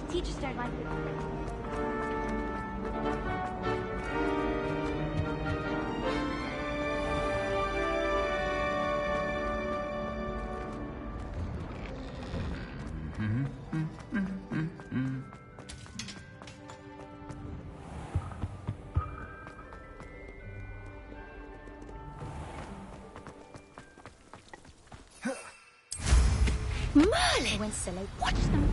Teachers don't like it. Merlin! Went silly. Watch them.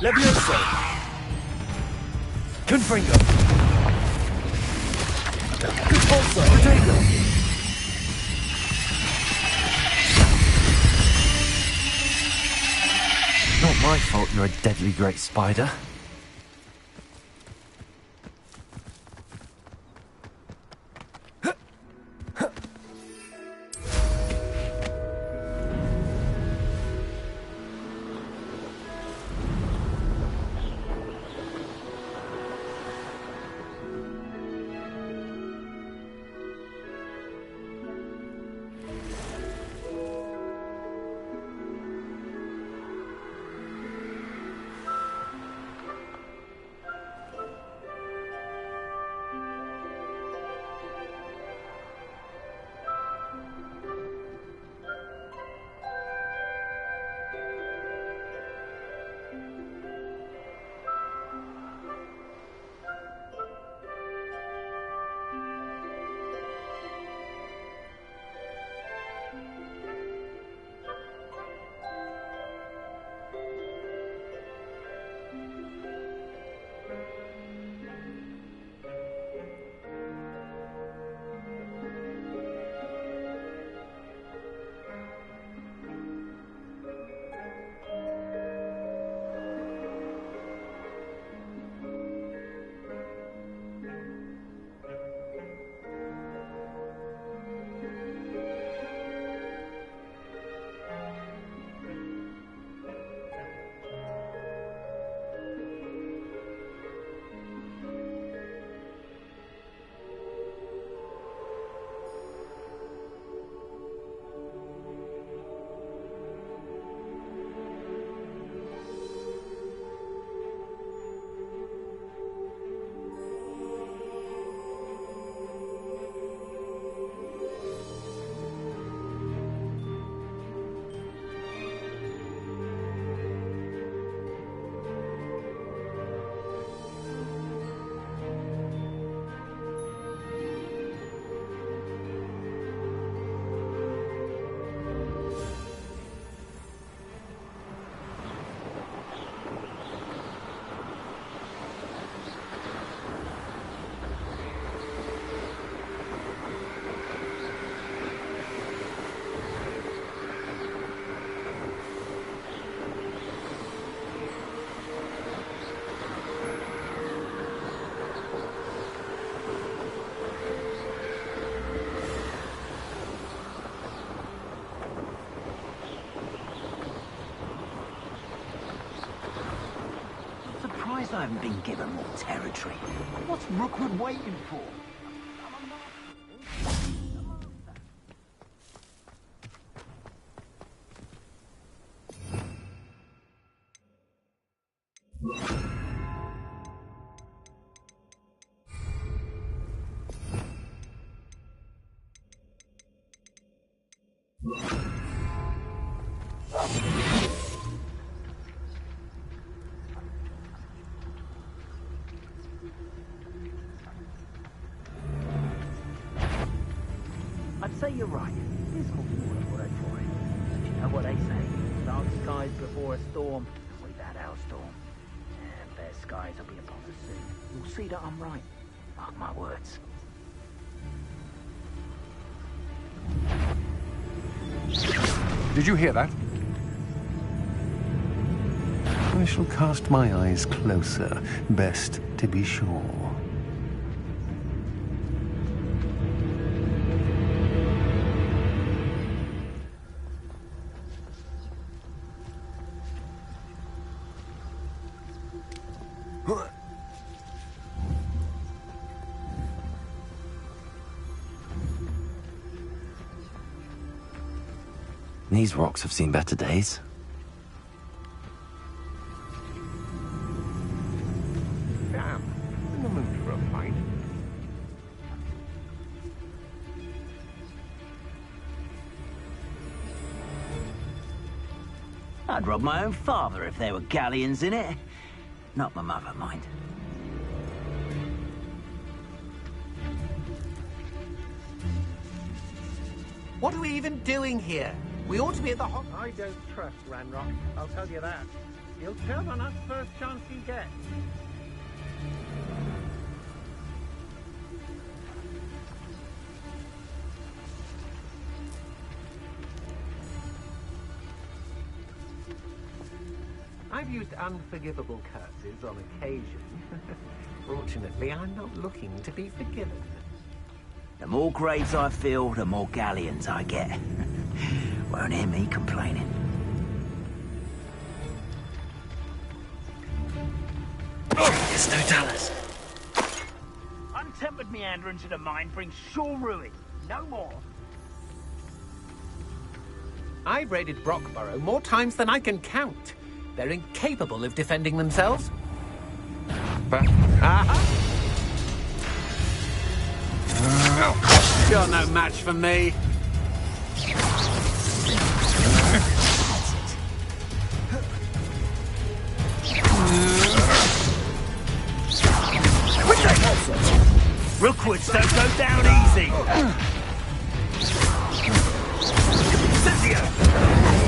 Levioso! Confringo! Repulso! Protego! Not my fault you're a deadly great spider. surprised I haven't been given more territory. What's Rookwood waiting for? I'd say you're right. Dismal sort of word for it. But you know what they say? Dark skies before a storm. We've had our storm. And fair skies will be upon us soon. You'll see that I'm right. Mark my words. Did you hear that? I shall cast my eyes closer, best to be sure. These rocks have seen better days. Damn, in the mood for a fight. I'd rob my own father if there were galleons in it. Not my mother, mind. What are we even doing here? We ought to be at the I don't trust Ranrock, I'll tell you that. He'll turn on us first chance he gets. I've used unforgivable curses on occasion. Fortunately, I'm not looking to be forgiven. The more graves I fill, the more galleons I get. Won't hear me complaining. There's no Dallas. Untempered meandering to the mine brings sure ruin. No more. I've raided Brockborough more times than I can count. They're incapable of defending themselves. But, You're no match for me. Rookwoods don't go down easy. Cynthia! Had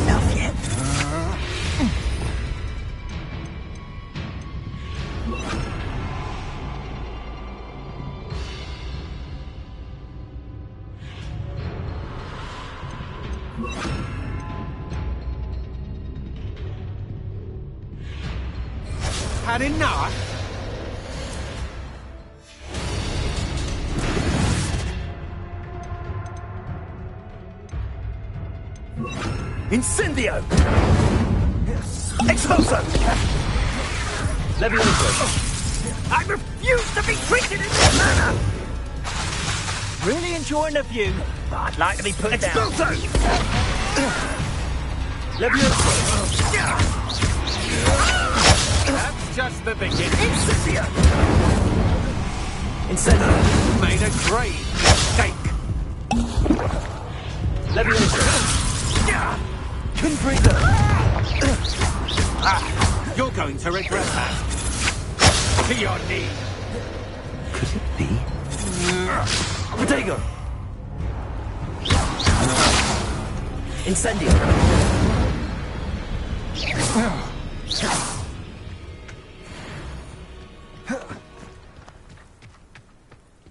enough yet? Had enough? Incendio! Expulso! Levioso! I refuse to be treated in this manner! Really enjoying the view, but I'd like to be put down. Expulso! Levioso! That's just the beginning. Incendio! Incendio! Made a grave mistake. Levioso! Confringo! You're going to regret that. To your knee. Could it be? Protego! Incendio!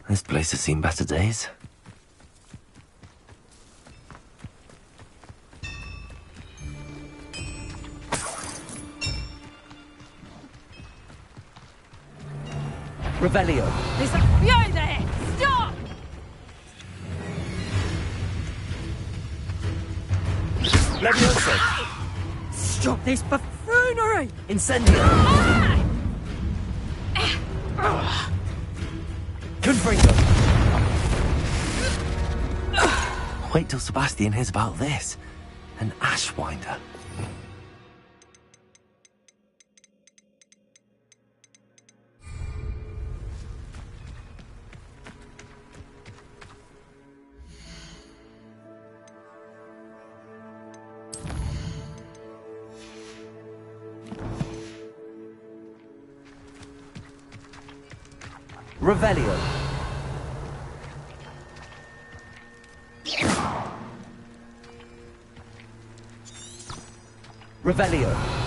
This place has seen better days. Revelio. There's a Fio there! Stop! Levioso. Stop this buffoonery! Incendio. Ah! Confringo! Wait till Sebastian hears about this. An Ashwinder. Revelio. Revelio.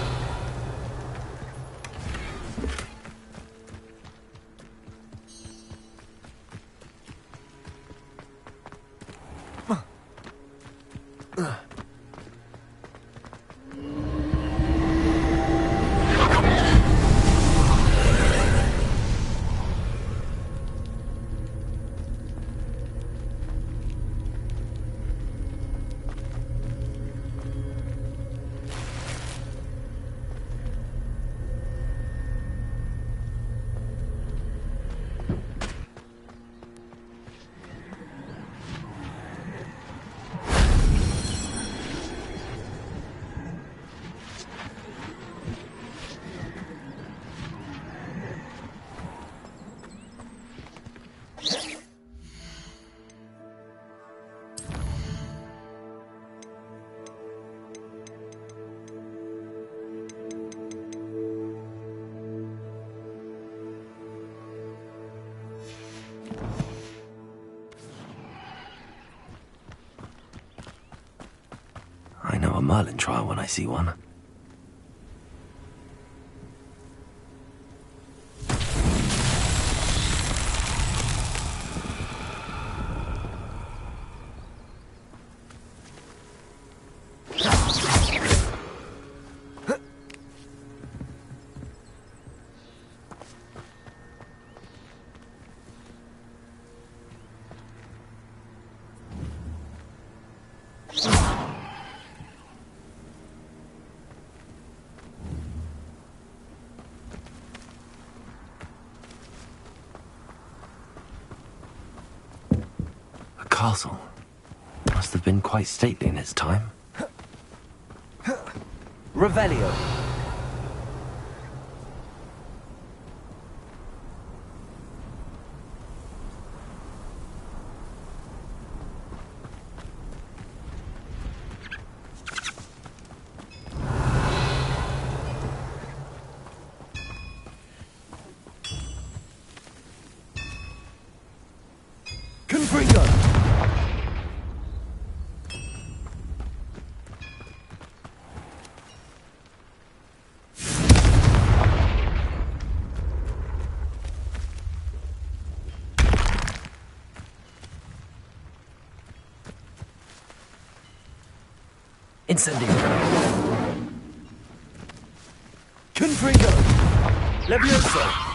I know a Merlin trial when I see one. Castle. Must have been quite stately in its time. Revelio. Confringo. Incendio. Confringo. Levioso.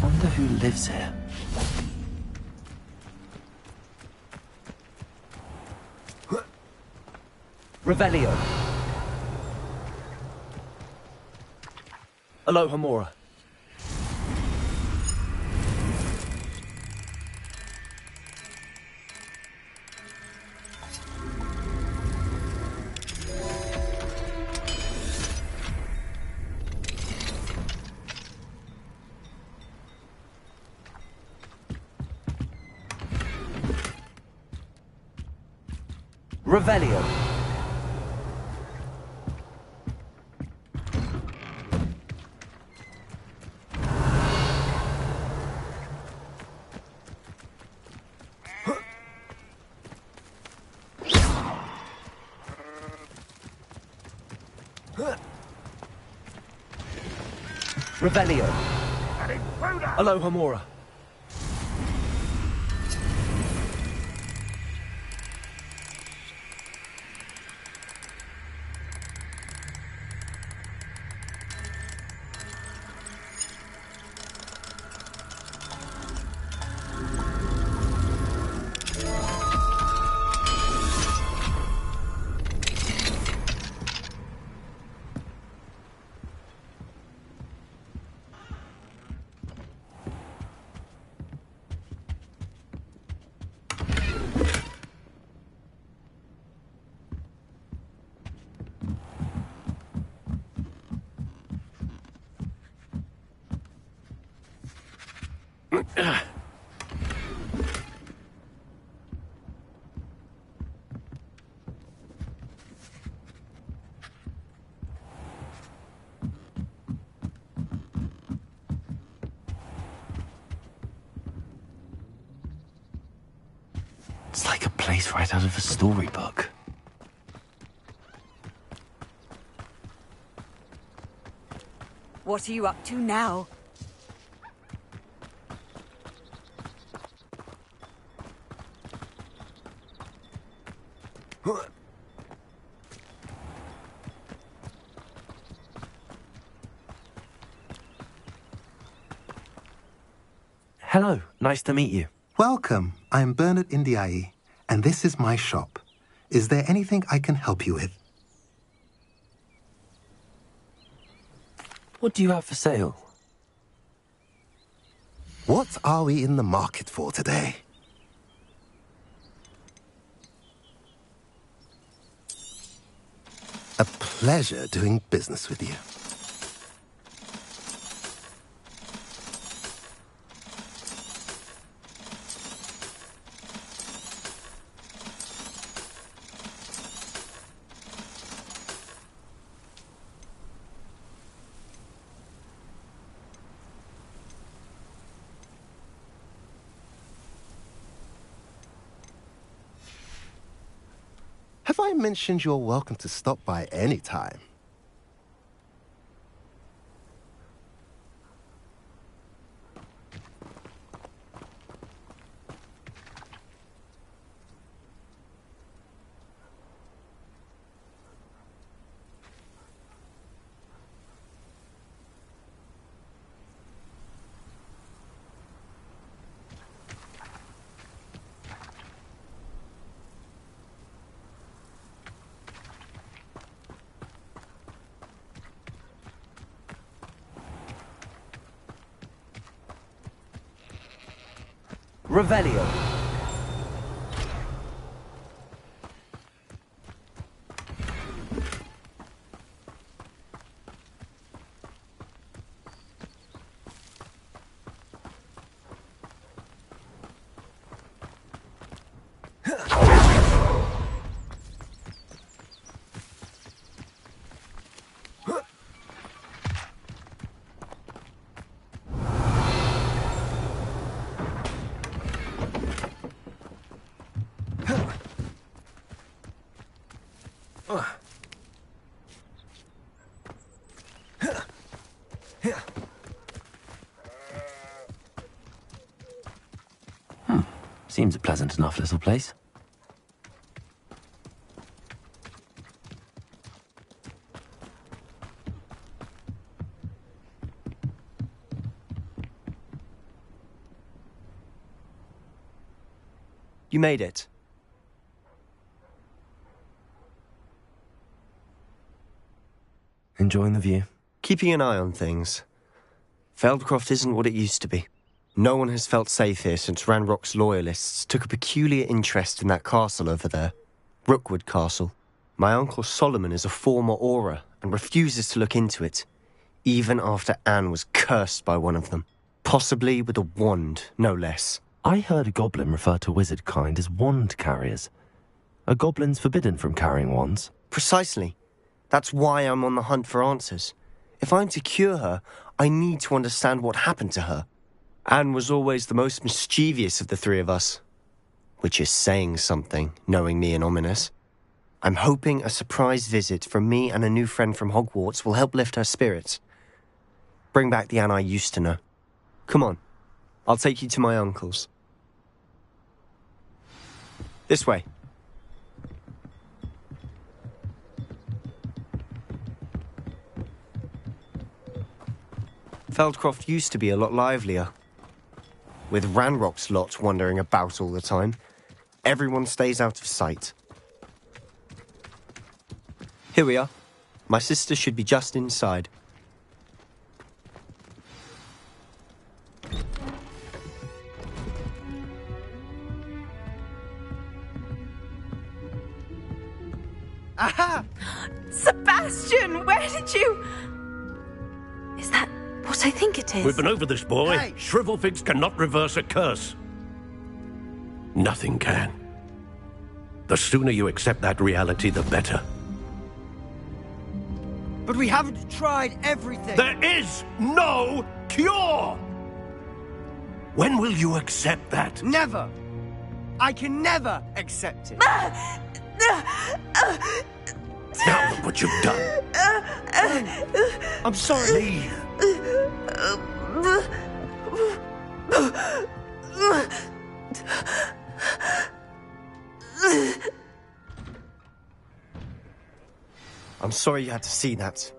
Wonder who lives here. Revelio. Alohomora. Revelio. Revelio. Alohomora. It's like a place right out of a storybook. What are you up to now? Hello, nice to meet you. Welcome. I'm Bernard Indiai, and this is my shop. Is there anything I can help you with? What do you have for sale? What are we in the market for today? A pleasure doing business with you. Have I mentioned you're welcome to stop by any time? Revelio. Seems a pleasant enough little place. You made it. Enjoying the view? Keeping an eye on things. Feldcroft isn't what it used to be. No one has felt safe here since Ranrock's loyalists took a peculiar interest in that castle over there. Rookwood Castle. My uncle Solomon is a former Auror and refuses to look into it, even after Anne was cursed by one of them. Possibly with a wand, no less. I heard a goblin refer to wizard kind as wand carriers. Are goblins forbidden from carrying wands? Precisely. That's why I'm on the hunt for answers. If I'm to cure her, I need to understand what happened to her. Anne was always the most mischievous of the three of us. Which is saying something, knowing me and Ominous. I'm hoping a surprise visit from me and a new friend from Hogwarts will help lift her spirits. Bring back the Anne I used to know. Come on, I'll take you to my uncle's. This way. Feldcroft used to be a lot livelier. With Ranrock's lot wandering about all the time, everyone stays out of sight. Here we are. My sister should be just inside. Aha! Sebastian, where did you... Is that what I think it is? We've been over this, boy. Hey. Shrivelfigs cannot reverse a curse. Nothing can. The sooner you accept that reality, the better. But we haven't tried everything. There is no cure! When will you accept that? Never! I can never accept it. Now look what you've done. I'm sorry. Leave. I'm sorry you had to see that.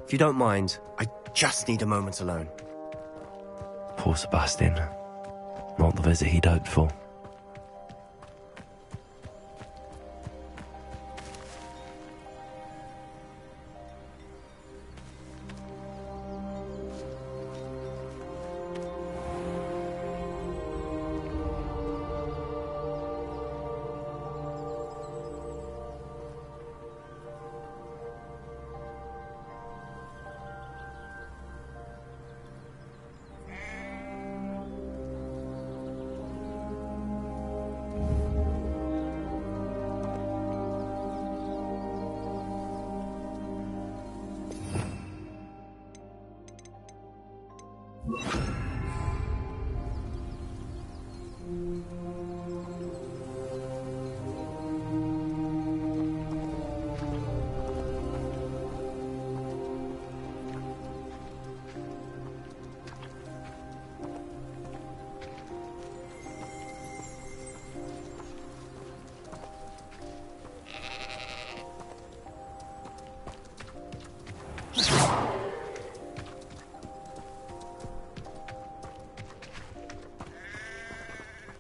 If you don't mind, I just need a moment alone. Poor Sebastian. Not the visit he'd hoped for.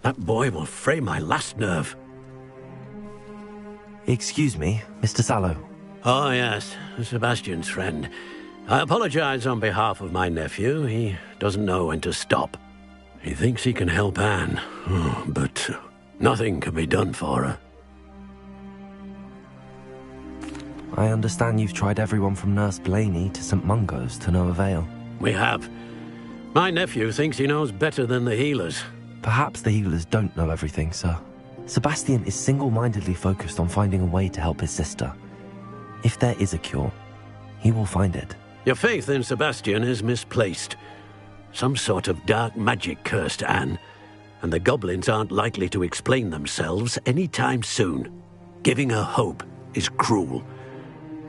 That boy will fray my last nerve. Excuse me, Mr. Sallow. Oh, yes, Sebastian's friend. I apologize on behalf of my nephew. He doesn't know when to stop. He thinks he can help Anne, but nothing can be done for her. I understand you've tried everyone from Nurse Blaney to St. Mungo's to no avail. We have. My nephew thinks he knows better than the healers. Perhaps the healers don't know everything, sir. Sebastian is single-mindedly focused on finding a way to help his sister. If there is a cure, he will find it. Your faith in Sebastian is misplaced. Some sort of dark magic cursed Anne, and the goblins aren't likely to explain themselves anytime soon. Giving her hope is cruel.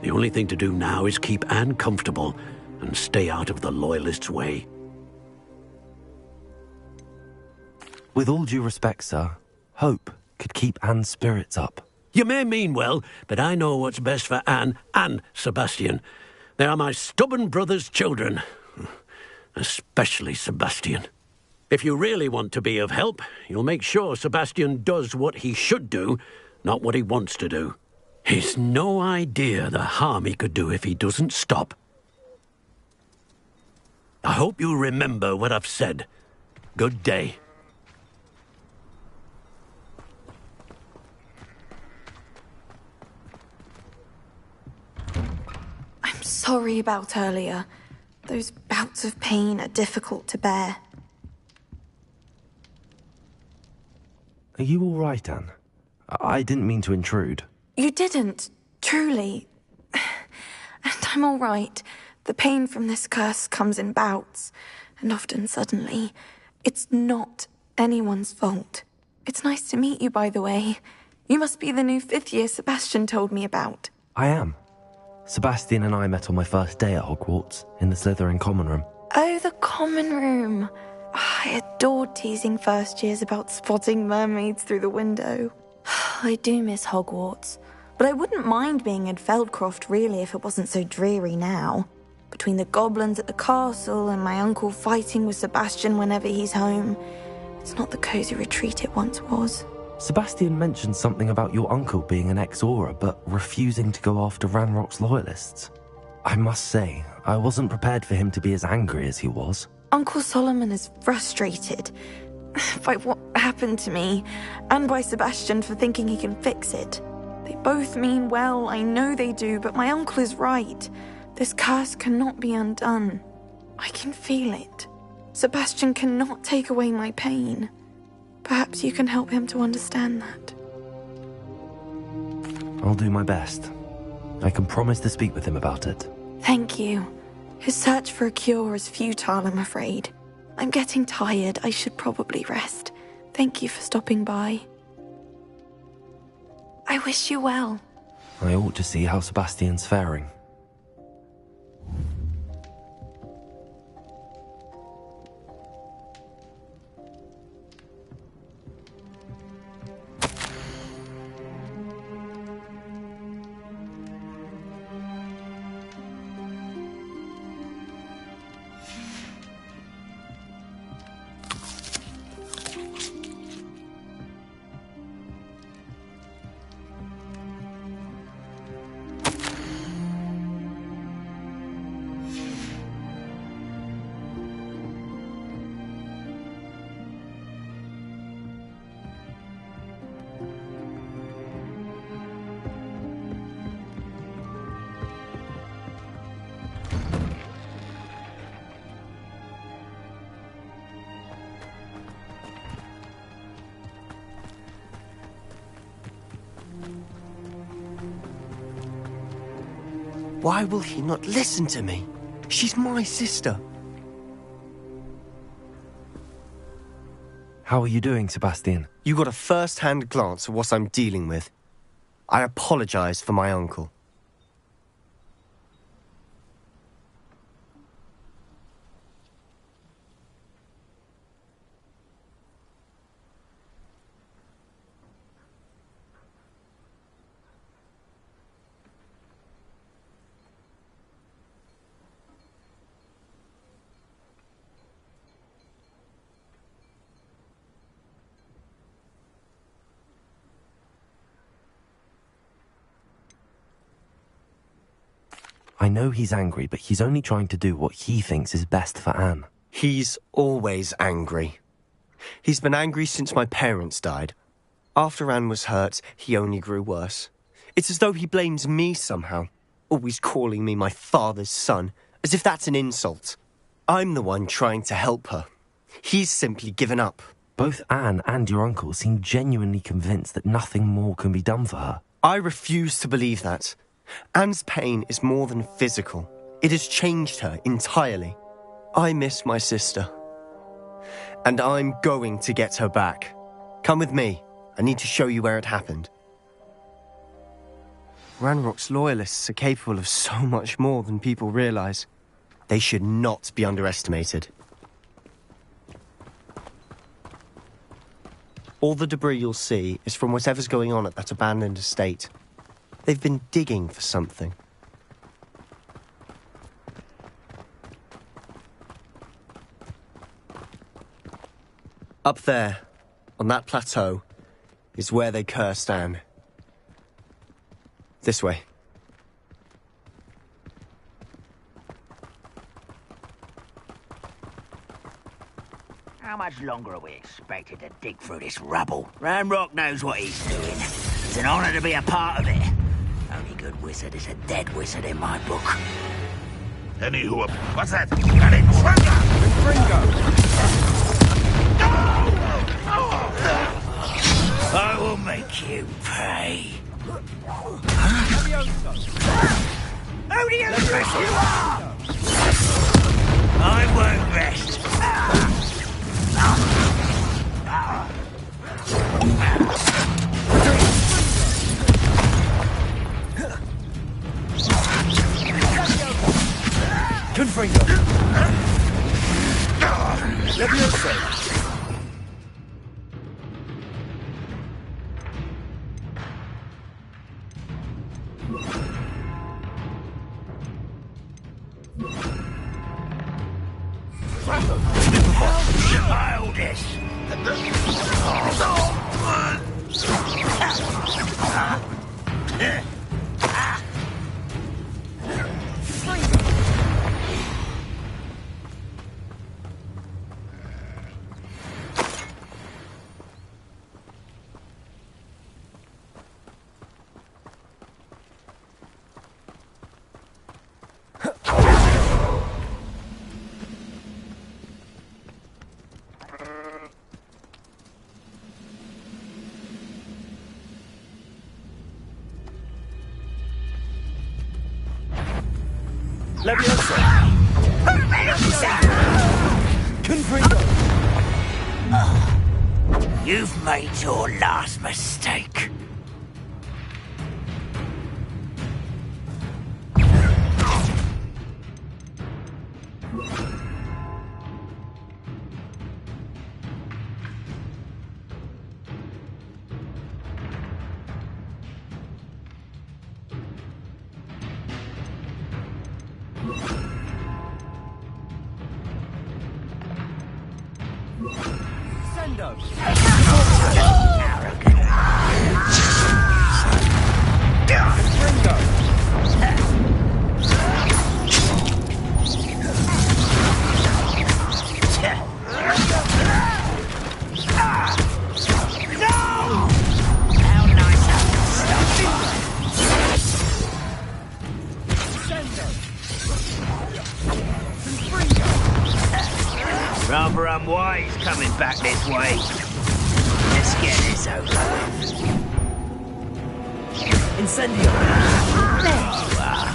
The only thing to do now is keep Anne comfortable and stay out of the Loyalists' way. With all due respect, sir, hope could keep Anne's spirits up. You may mean well, but I know what's best for Anne and Sebastian. They are my stubborn brother's children. Especially Sebastian. If you really want to be of help, you'll make sure Sebastian does what he should do, not what he wants to do. He's no idea the harm he could do if he doesn't stop. I hope you remember what I've said. Good day. I'm sorry about earlier. Those bouts of pain are difficult to bear. Are you all right, Anne? I didn't mean to intrude. You didn't, truly. And I'm all right. The pain from this curse comes in bouts, and often suddenly. It's not anyone's fault. It's nice to meet you, by the way. You must be the new 5th year Sebastian told me about. I am. Sebastian and I met on my first day at Hogwarts, in the Slytherin common room. Oh, the common room. I adored teasing first years about spotting mermaids through the window. I do miss Hogwarts, but I wouldn't mind being in Feldcroft really if it wasn't so dreary now. Between the goblins at the castle and my uncle fighting with Sebastian whenever he's home, it's not the cosy retreat it once was. Sebastian mentioned something about your uncle being an ex-Auror, but refusing to go after Ranrock's loyalists. I must say, I wasn't prepared for him to be as angry as he was. Uncle Solomon is frustrated by what happened to me, and by Sebastian for thinking he can fix it. They both mean well, I know they do, but my uncle is right. This curse cannot be undone. I can feel it. Sebastian cannot take away my pain. Perhaps you can help him to understand that. I'll do my best. I can promise to speak with him about it. Thank you. His search for a cure is futile, I'm afraid. I'm getting tired. I should probably rest. Thank you for stopping by. I wish you well. I ought to see how Sebastian's faring. Why will he not listen to me? She's my sister. How are you doing, Sebastian? You got a first-hand glance at what I'm dealing with. I apologize for my uncle. I know he's angry, but he's only trying to do what he thinks is best for Anne. He's always angry. He's been angry since my parents died. After Anne was hurt, he only grew worse. It's as though he blames me somehow, always calling me my father's son, as if that's an insult. I'm the one trying to help her. He's simply given up. Both Anne and your uncle seem genuinely convinced that nothing more can be done for her. I refuse to believe that. Anne's pain is more than physical. It has changed her entirely. I miss my sister. And I'm going to get her back. Come with me. I need to show you where it happened. Ranrock's loyalists are capable of so much more than people realize. They should not be underestimated. All the debris you'll see is from whatever's going on at that abandoned estate. They've been digging for something. Up there, on that plateau, is where they cursed Anne. This way. How much longer are we expected to dig through this rubble? Ranrock knows what he's doing. It's an honor to be a part of it. Only good wizard is a dead wizard in my book. Anywho, what's that? Got it! Fringo! I will make you pay. Who do you think you are? I won't rest. Confringo. Levioso. Childish. Levioso. Confringo. You've made your last mistake. Rather unwise coming back this way. Let's get this over with. Incendio. There you are.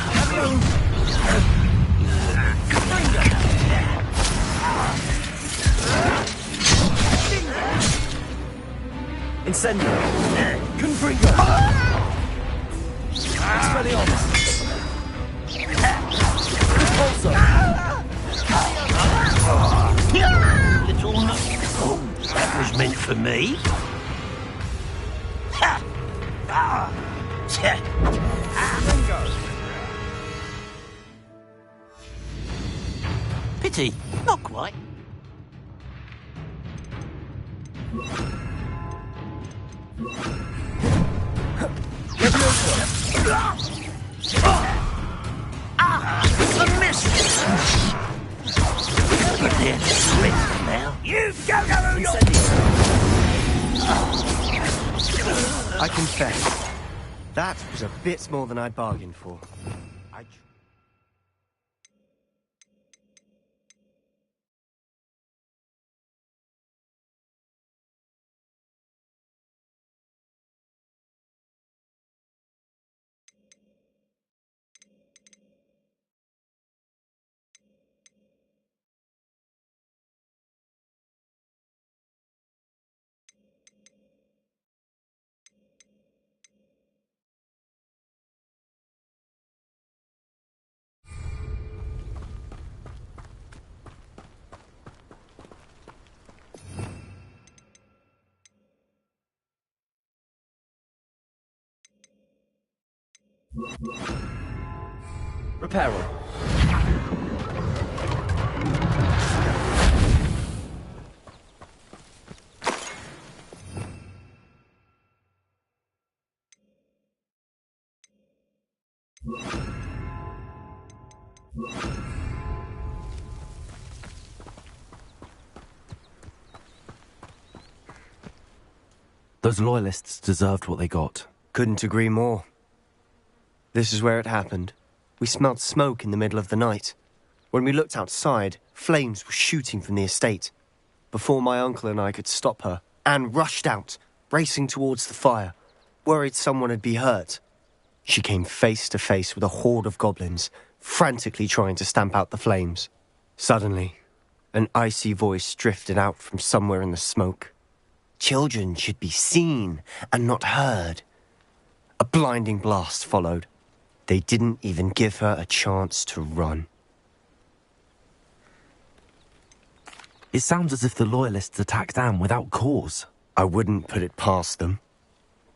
Incendio. Confringo. Expelliarmus. Repulso. Little oh, that was meant for me. Pity, not quite. A miss. Now. You don't know who you're... I confess, that was a bit more than I bargained for. Reparo. Those loyalists deserved what they got. Couldn't agree more. This is where it happened. We smelled smoke in the middle of the night. When we looked outside, flames were shooting from the estate. Before my uncle and I could stop her, Anne rushed out, racing towards the fire, worried someone would be hurt. She came face to face with a horde of goblins, frantically trying to stamp out the flames. Suddenly, an icy voice drifted out from somewhere in the smoke. Children should be seen and not heard. A blinding blast followed. They didn't even give her a chance to run. It sounds as if the loyalists attacked Anne without cause. I wouldn't put it past them,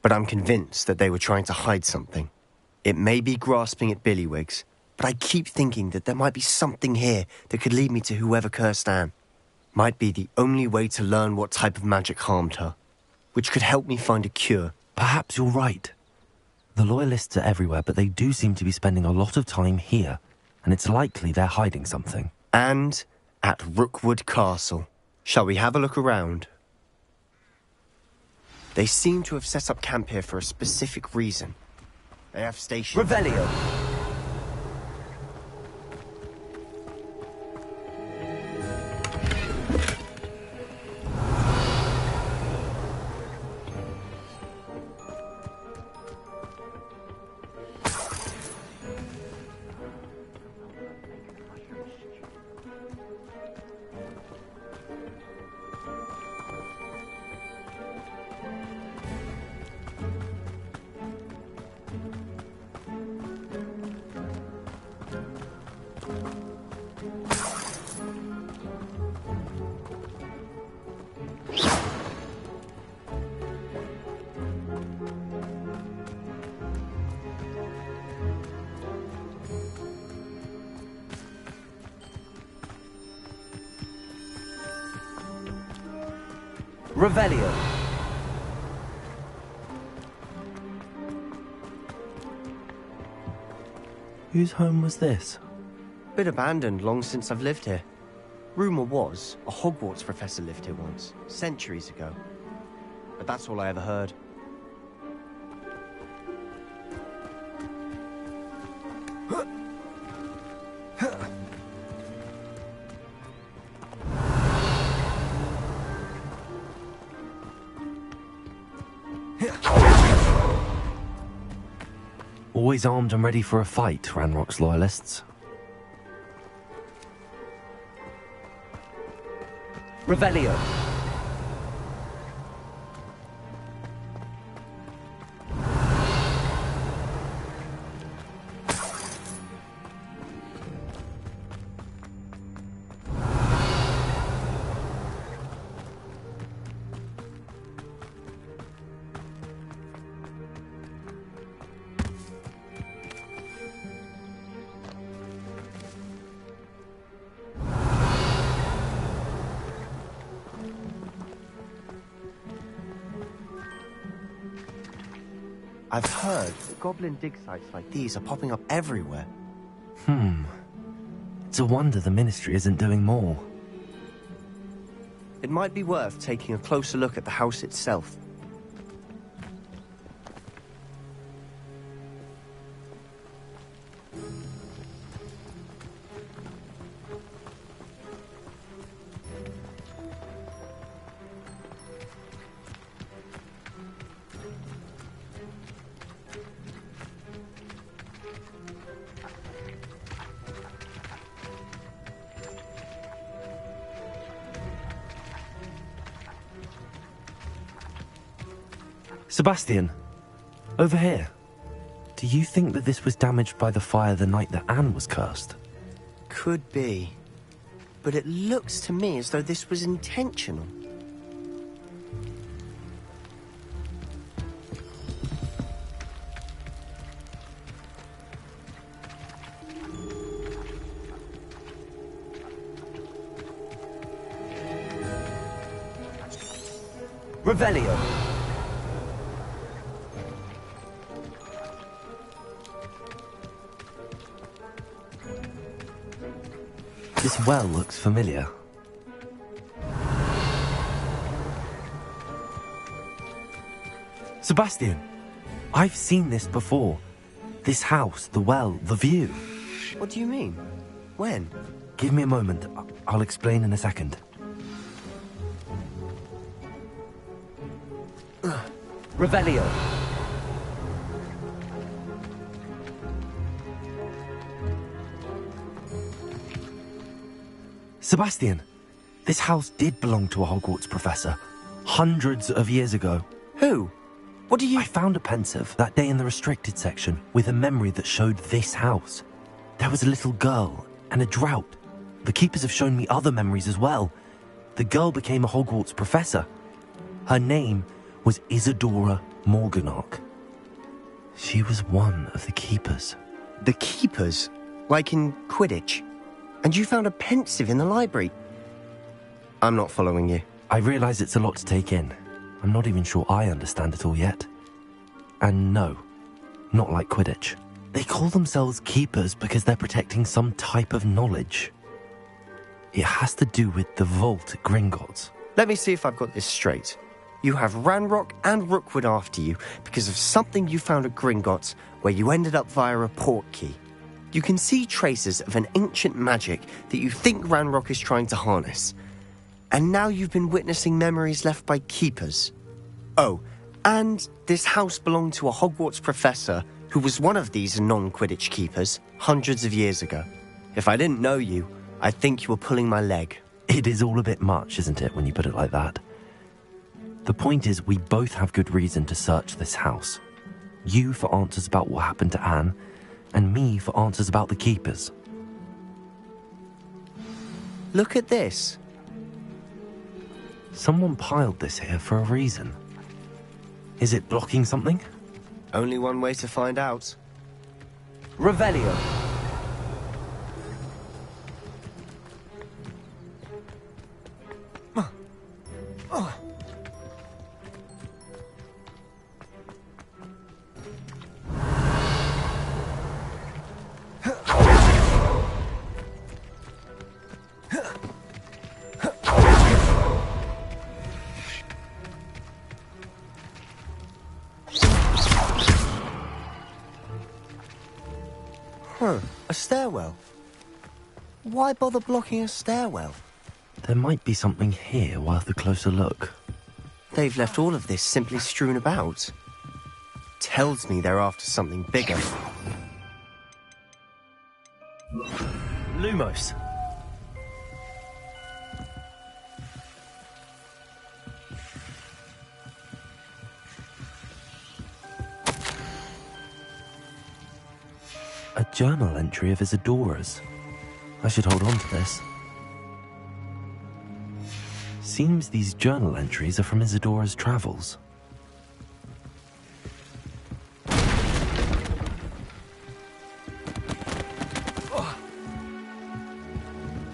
but I'm convinced that they were trying to hide something. It may be grasping at billywhigs, but I keep thinking that there might be something here that could lead me to whoever cursed Anne. Might be the only way to learn what type of magic harmed her, which could help me find a cure. Perhaps you're right. The loyalists are everywhere, but they do seem to be spending a lot of time here, and it's likely they're hiding something. And at Rookwood Castle. Shall we have a look around? They seem to have set up camp here for a specific reason. They have stations. Revelio. Revelio. Whose home was this? Bit abandoned long since I've lived here. Rumour was a Hogwarts professor lived here once, centuries ago. But that's all I ever heard. Always armed and ready for a fight, Ranrock's loyalists. Revelio. I've heard that goblin dig sites like these are popping up everywhere. It's a wonder the Ministry isn't doing more. It might be worth taking a closer look at the house itself. Sebastian, over here. Do you think that this was damaged by the fire the night that Anne was cursed? Could be. But it looks to me as though this was intentional. Revelio. well looks familiar. Sebastian, I've seen this before. This house, the well, the view. What do you mean? When? Give me a moment. I'll explain in a second. Revelio. Sebastian, this house did belong to a Hogwarts professor. Hundreds of years ago. Who? What do you... I found a pensive that day in the restricted section with a memory that showed this house. There was a little girl and a drought. The keepers have shown me other memories as well. The girl became a Hogwarts professor. Her name was Isadora Morganach. She was one of the keepers. The keepers? Like in Quidditch? And you found a pensive in the library? I'm not following you. I realise it's a lot to take in. I'm not even sure I understand it all yet. And no, not like Quidditch. They call themselves keepers because they're protecting some type of knowledge. It has to do with the vault at Gringotts. Let me see if I've got this straight. You have Ranrock and Rookwood after you because of something you found at Gringotts where you ended up via a port key. You can see traces of an ancient magic that you think Ranrock is trying to harness. And now you've been witnessing memories left by keepers. Oh, and this house belonged to a Hogwarts professor who was one of these non-Quidditch keepers hundreds of years ago. If I didn't know you, I'd think you were pulling my leg. It is all a bit much, isn't it, when you put it like that? The point is, we both have good reason to search this house. You for answers about what happened to Anne, and me for answers about the keepers. Look at this. Someone piled this here for a reason. Is it blocking something? Only one way to find out. Revelio. A stairwell? Why bother blocking a stairwell? There might be something here worth a closer look. They've left all of this simply strewn about. Tells me they're after something bigger. Lumos. A journal entry of Isadora's. I should hold on to this. Seems these journal entries are from Isadora's travels.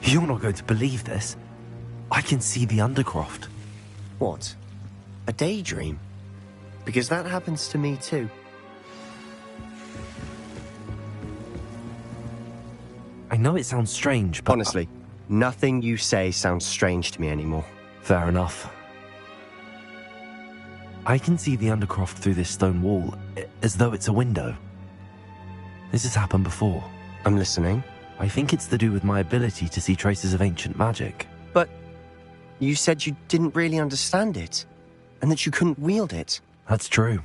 You're not going to believe this. I can see the Undercroft. What? A daydream? Because that happens to me too. I know it sounds strange, but... Honestly, nothing you say sounds strange to me anymore. Fair enough. I can see the Undercroft through this stone wall, as though it's a window. This has happened before. I'm listening. I think it's to do with my ability to see traces of ancient magic. But you said you didn't really understand it, and that you couldn't wield it. That's true,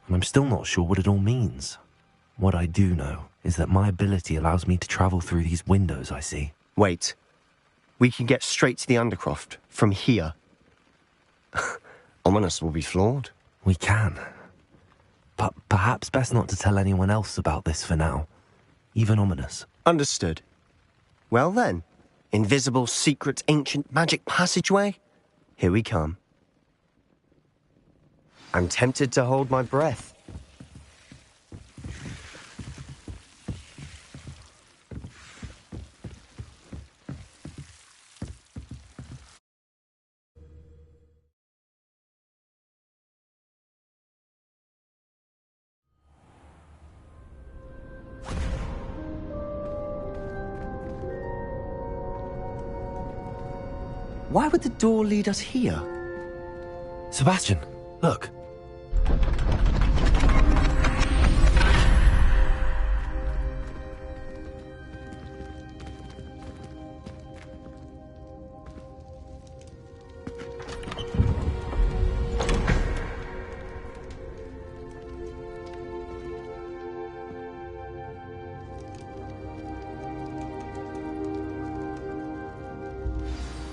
and I'm still not sure what it all means. What I do know is that my ability allows me to travel through these windows I see. Wait. We can get straight to the Undercroft from here. Ominous will be flawed. We can. But perhaps best not to tell anyone else about this for now. Even Ominous. Understood. Well then, invisible, secret, ancient magic passageway? Here we come. I'm tempted to hold my breath. Why would the door lead us here? Sebastian, look.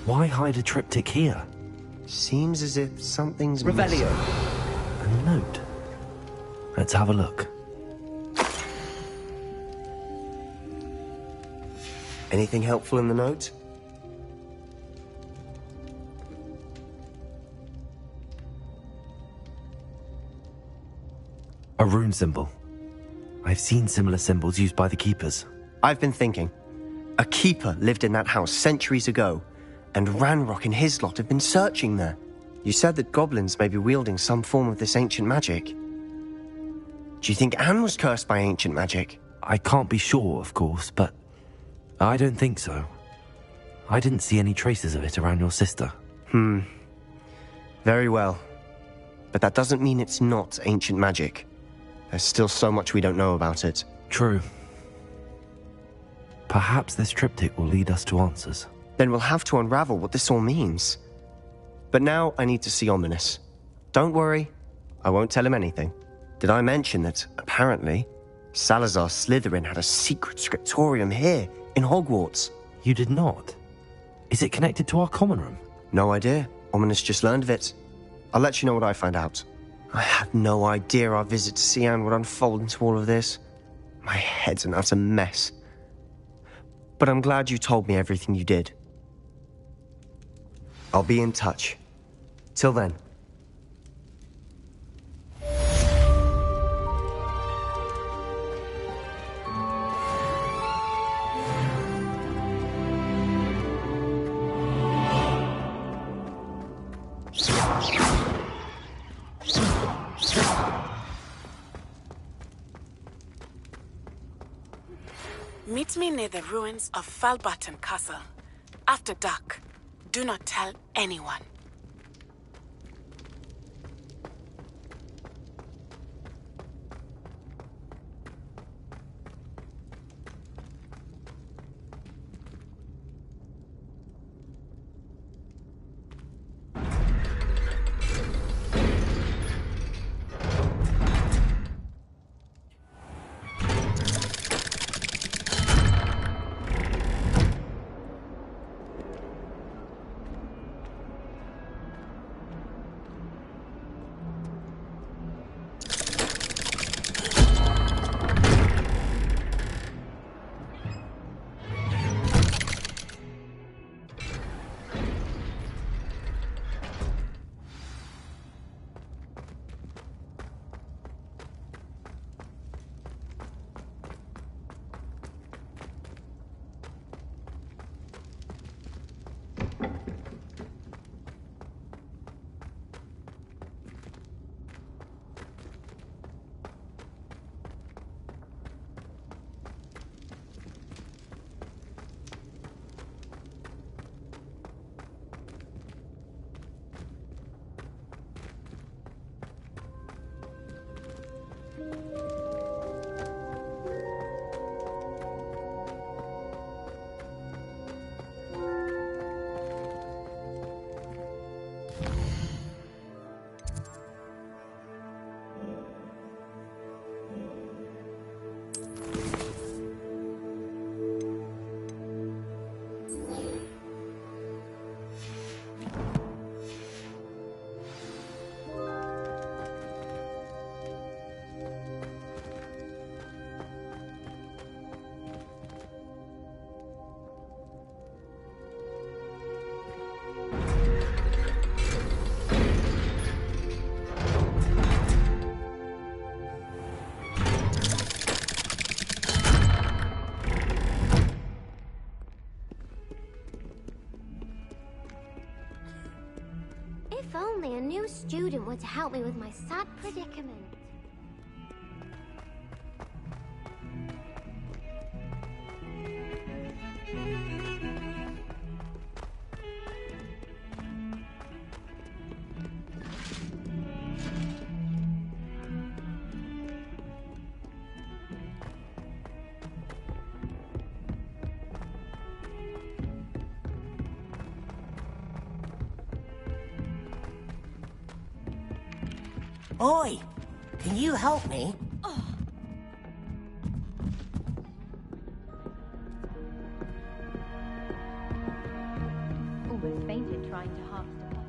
Why hide a triptych here? Seems as if something's Revelio. A note. Let's have a look. Anything helpful in the note? A rune symbol. I've seen similar symbols used by the keepers. I've been thinking. A keeper lived in that house centuries ago, and Ranrock and his lot have been searching there. You said that goblins may be wielding some form of this ancient magic. Do you think Anne was cursed by ancient magic? I can't be sure, of course, but I don't think so. I didn't see any traces of it around your sister. Very well. But that doesn't mean it's not ancient magic. There's still so much we don't know about it. True. Perhaps this triptych will lead us to answers. Then we'll have to unravel what this all means. But now I need to see Ominous. Don't worry, I won't tell him anything. Did I mention that, apparently, Salazar Slytherin had a secret scriptorium here, in Hogwarts? You did not? Is it connected to our common room? No idea. Ominous just learned of it. I'll let you know what I find out. I had no idea our visit to see Anne would unfold into all of this. My head's an utter mess. But I'm glad you told me everything you did. I'll be in touch. Till then. Meet me near the ruins of Falbarton Castle. After dark. Do not tell anyone. If only a new student were to help me with my sad predicament. Oi! Can you help me? Almost fainted trying to harvest a puzzle.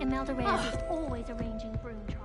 Imelda Reyes is always arranging broom trials.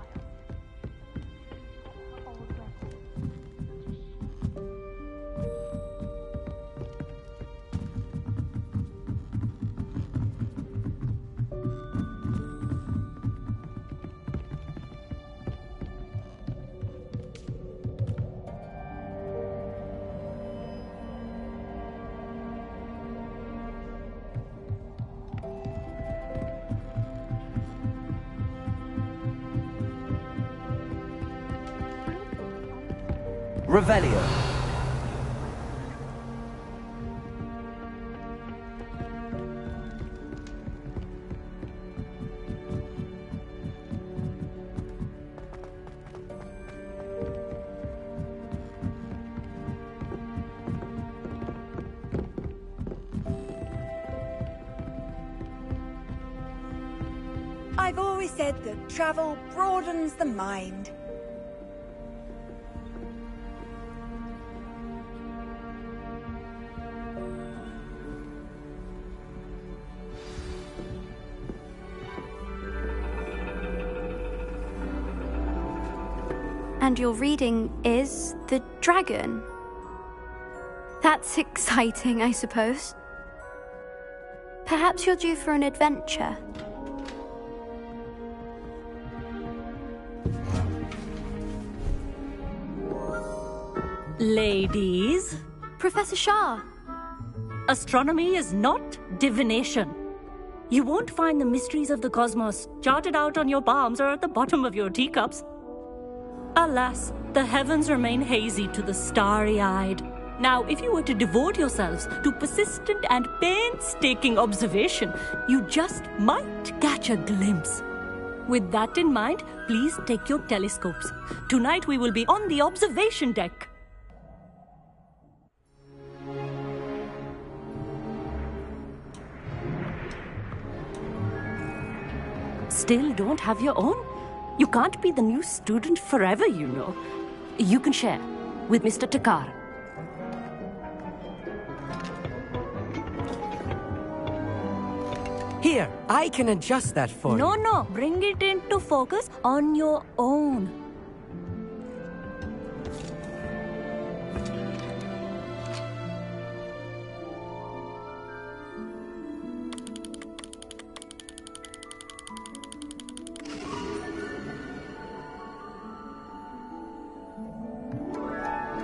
Revelio. I've always said that travel broadens the mind. And your reading is the dragon. That's exciting, I suppose. Perhaps you're due for an adventure. Ladies. Professor Shah. Astronomy is not divination. You won't find the mysteries of the cosmos charted out on your palms or at the bottom of your teacups. Alas, the heavens remain hazy to the starry-eyed. Now, if you were to devote yourselves to persistent and painstaking observation, you just might catch a glimpse. With that in mind, please take your telescopes. Tonight we will be on the observation deck. Still don't have your own? You can't be the new student forever, you know. You can share with Mr. Takar. Here, I can adjust that for you. No, bring it into focus on your own.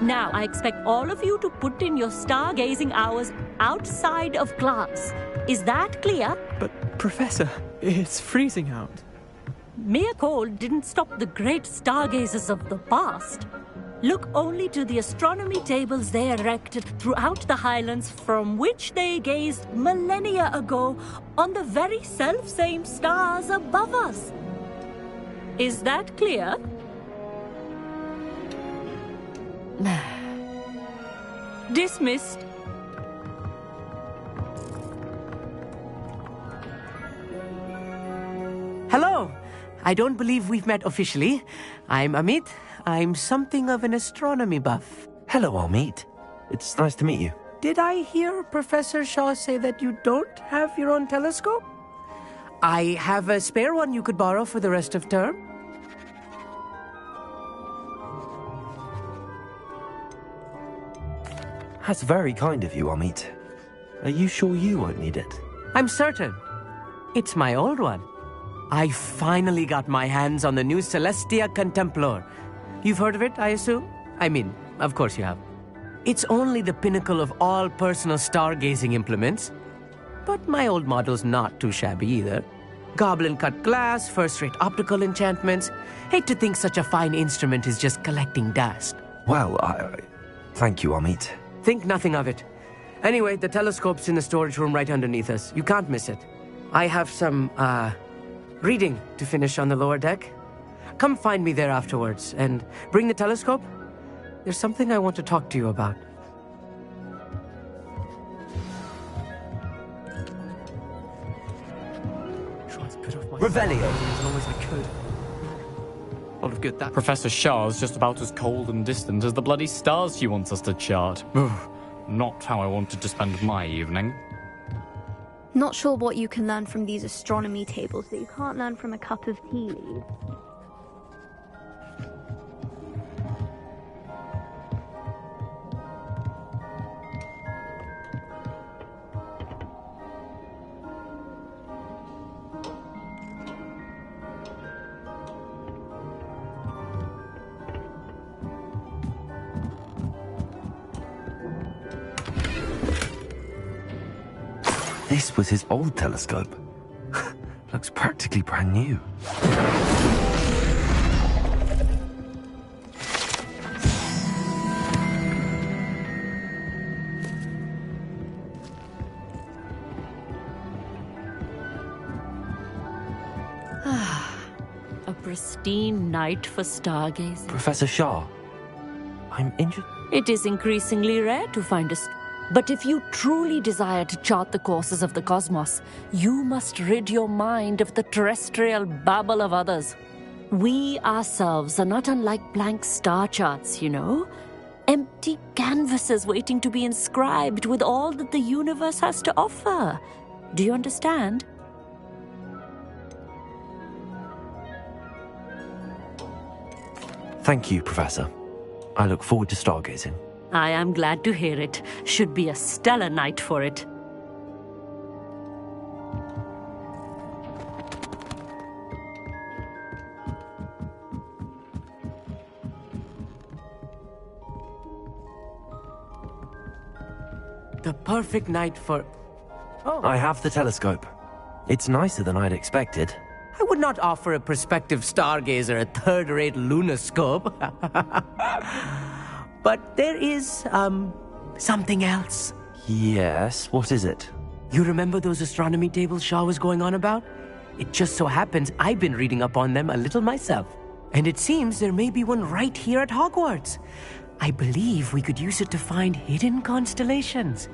Now, I expect all of you to put in your stargazing hours outside of class. Is that clear? But, Professor, it's freezing out. Mere cold didn't stop the great stargazers of the past. Look only to the astronomy tables they erected throughout the highlands from which they gazed millennia ago on the very self-same stars above us. Is that clear? Dismissed. Hello. I don't believe we've met officially. I'm Amit. I'm something of an astronomy buff. Hello, Amit. It's nice to meet you. did I hear Professor Shaw say that you don't have your own telescope? I have a spare one you could borrow for the rest of term. That's very kind of you, Amit. Are you sure you won't need it? I'm certain. It's my old one. I finally got my hands on the new Celestia Contemplar. You've heard of it, I assume? I mean, of course you have. It's only the pinnacle of all personal stargazing implements. But my old model's not too shabby either. Goblin-cut glass, first-rate optical enchantments. Hate to think such a fine instrument is just collecting dust. Well, thank you, Amit. Think nothing of it. Anyway, the telescope's in the storage room right underneath us. You can't miss it. I have some, reading to finish on the lower deck. Come find me there afterwards, and bring the telescope. There's something I want to talk to you about. Revelio. As long as I could. A lot of good that. Professor Shah's just about as cold and distant as the bloody stars she wants us to chart. Not how I wanted to spend my evening. Not sure what you can learn from these astronomy tables that you can't learn from a cup of tea leaves. This was his old telescope. Looks practically brand new. A pristine night for stargazing. Professor Shah, I'm injured. It is increasingly rare to find a... But if you truly desire to chart the courses of the cosmos, you must rid your mind of the terrestrial babble of others. We ourselves are not unlike blank star charts, you know. Empty canvases waiting to be inscribed with all that the universe has to offer. Do you understand? Thank you, Professor. I look forward to stargazing. I am glad to hear it. Should be a stellar night for it. The perfect night for... Oh. I have the telescope. It's nicer than I'd expected. I would not offer a prospective stargazer a third-rate lunoscope. But there is, something else. Yes, what is it? You remember those astronomy tables Shaw was going on about? It just so happens I've been reading up on them a little myself. And it seems there may be one right here at Hogwarts. I believe we could use it to find hidden constellations.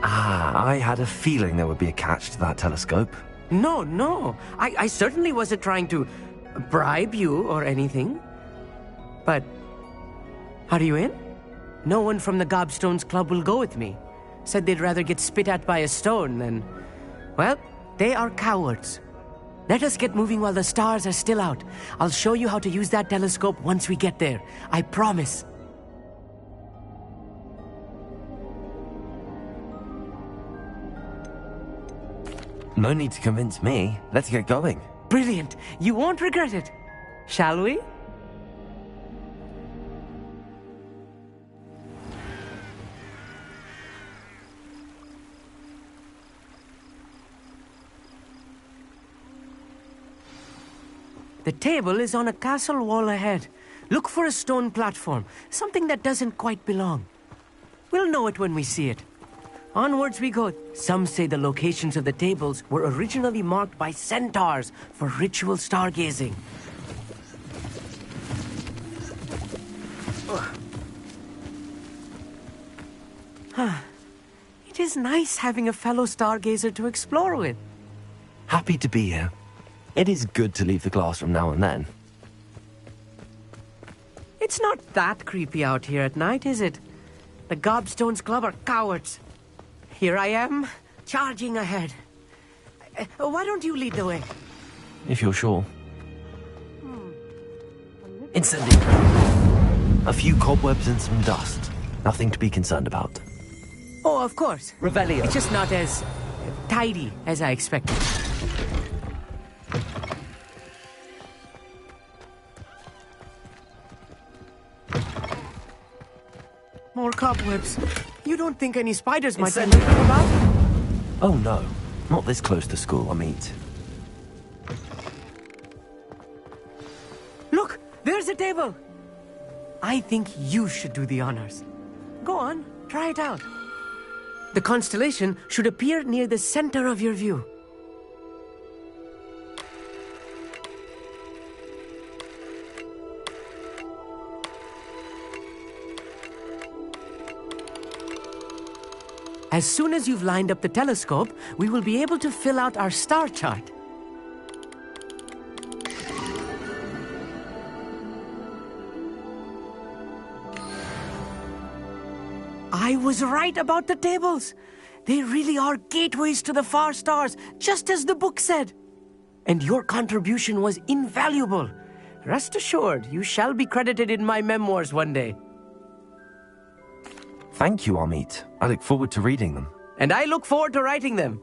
I had a feeling there would be a catch to that telescope. No. I certainly wasn't trying to bribe you or anything. But, are you in? No one from the Gobstones Club will go with me. Said they'd rather get spit at by a stone than... Well, they are cowards. Let us get moving while the stars are still out. I'll show you how to use that telescope once we get there. I promise. No need to convince me. Let's get going. Brilliant. You won't regret it. Shall we? The table is on a castle wall ahead. Look for a stone platform, something that doesn't quite belong. We'll know it when we see it. Onwards we go. Some say the locations of the tables were originally marked by centaurs for ritual stargazing. It is nice having a fellow stargazer to explore with. Happy to be here. It is good to leave the classroom now and then. It's not that creepy out here at night, is it? The Gobstones Club are cowards. Here I am, charging ahead. Why don't you lead the way? If you're sure. Incendiary. A few cobwebs and some dust. Nothing to be concerned about. Oh, of course. Revelio. It's just not as tidy as I expected. More cobwebs. You don't think any spiders might be moving about? Oh no, not this close to school, Amit. Look, there's a table. I think you should do the honors. Go on, try it out. The constellation should appear near the center of your view. As soon as you've lined up the telescope, we will be able to fill out our star chart. I was right about the tables. They really are gateways to the far stars, just as the book said. And your contribution was invaluable. Rest assured, you shall be credited in my memoirs one day. Thank you, Amit. I look forward to reading them. And I look forward to writing them.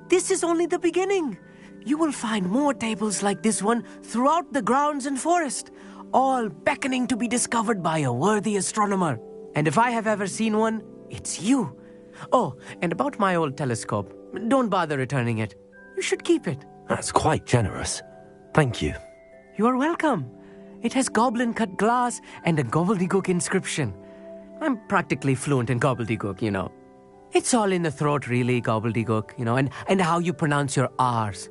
This is only the beginning. You will find more tables like this one throughout the grounds and forest, all beckoning to be discovered by a worthy astronomer. And if I have ever seen one, it's you. Oh, and about my old telescope, don't bother returning it. You should keep it. That's quite generous. Thank you. You are welcome. It has goblin-cut glass and a gobbledygook inscription. I'm practically fluent in gobbledygook, you know. It's all in the throat, really, gobbledygook, you know, and how you pronounce your R's.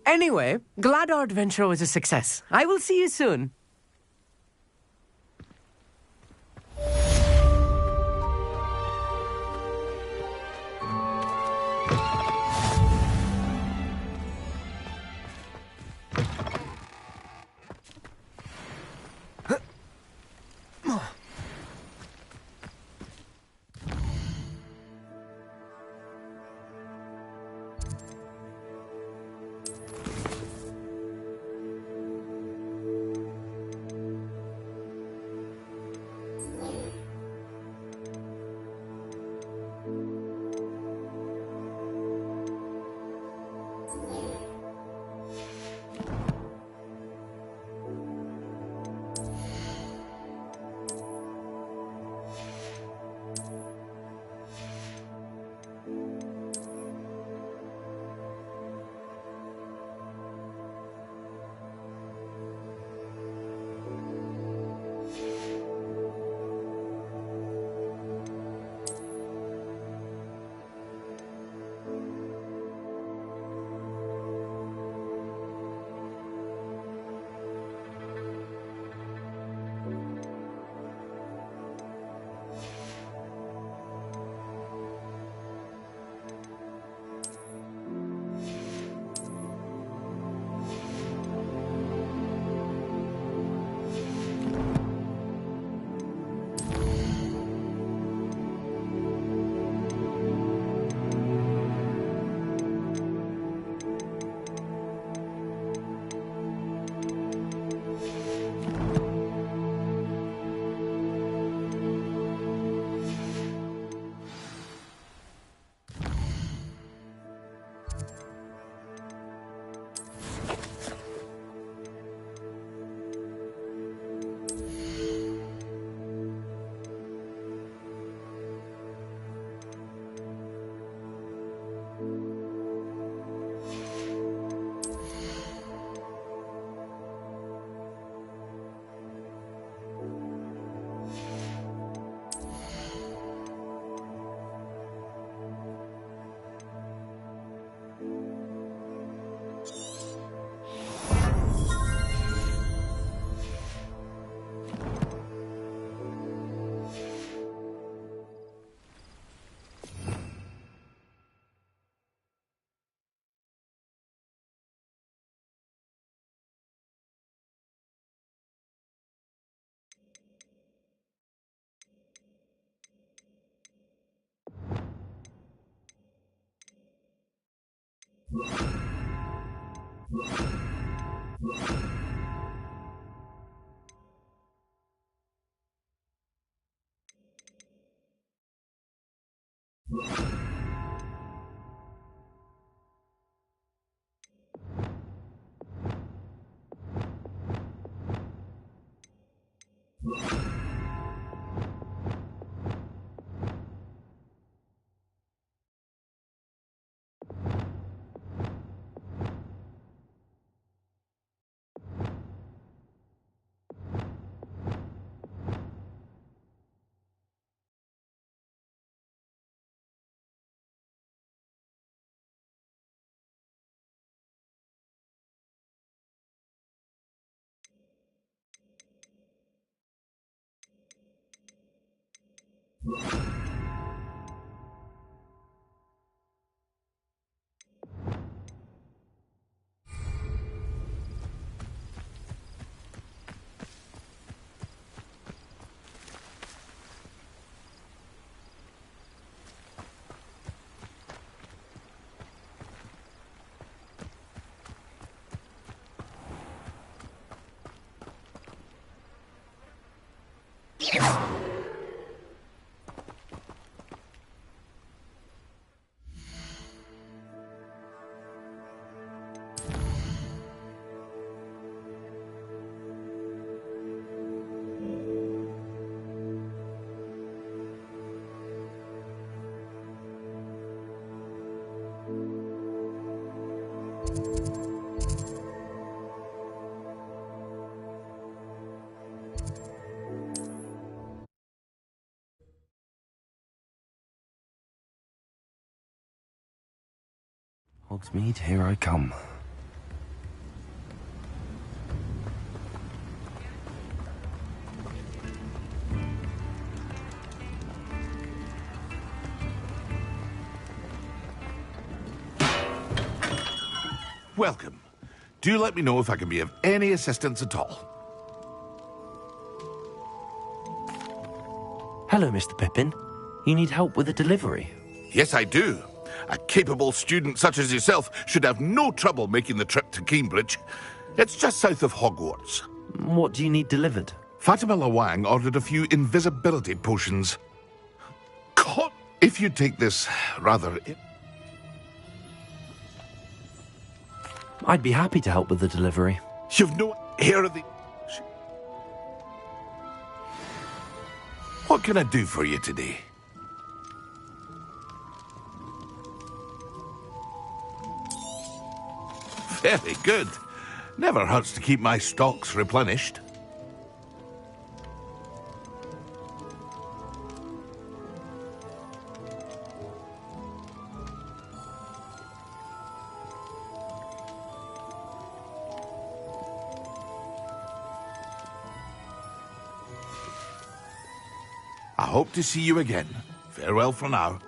Anyway, glad our adventure was a success. I will see you soon. Hogsmeade, here I come. Welcome. Do let me know if I can be of any assistance at all. Hello, Mr. Pippin. You need help with a delivery? Yes, I do. A capable student such as yourself should have no trouble making the trip to Cambridge. It's just south of Hogwarts. What do you need delivered? Fatima Lawang ordered a few invisibility potions. If you take this rather... I'd be happy to help with the delivery. You've no... Here are the... What can I do for you today? Very good. Never hurts to keep my stocks replenished. I hope to see you again. Farewell for now.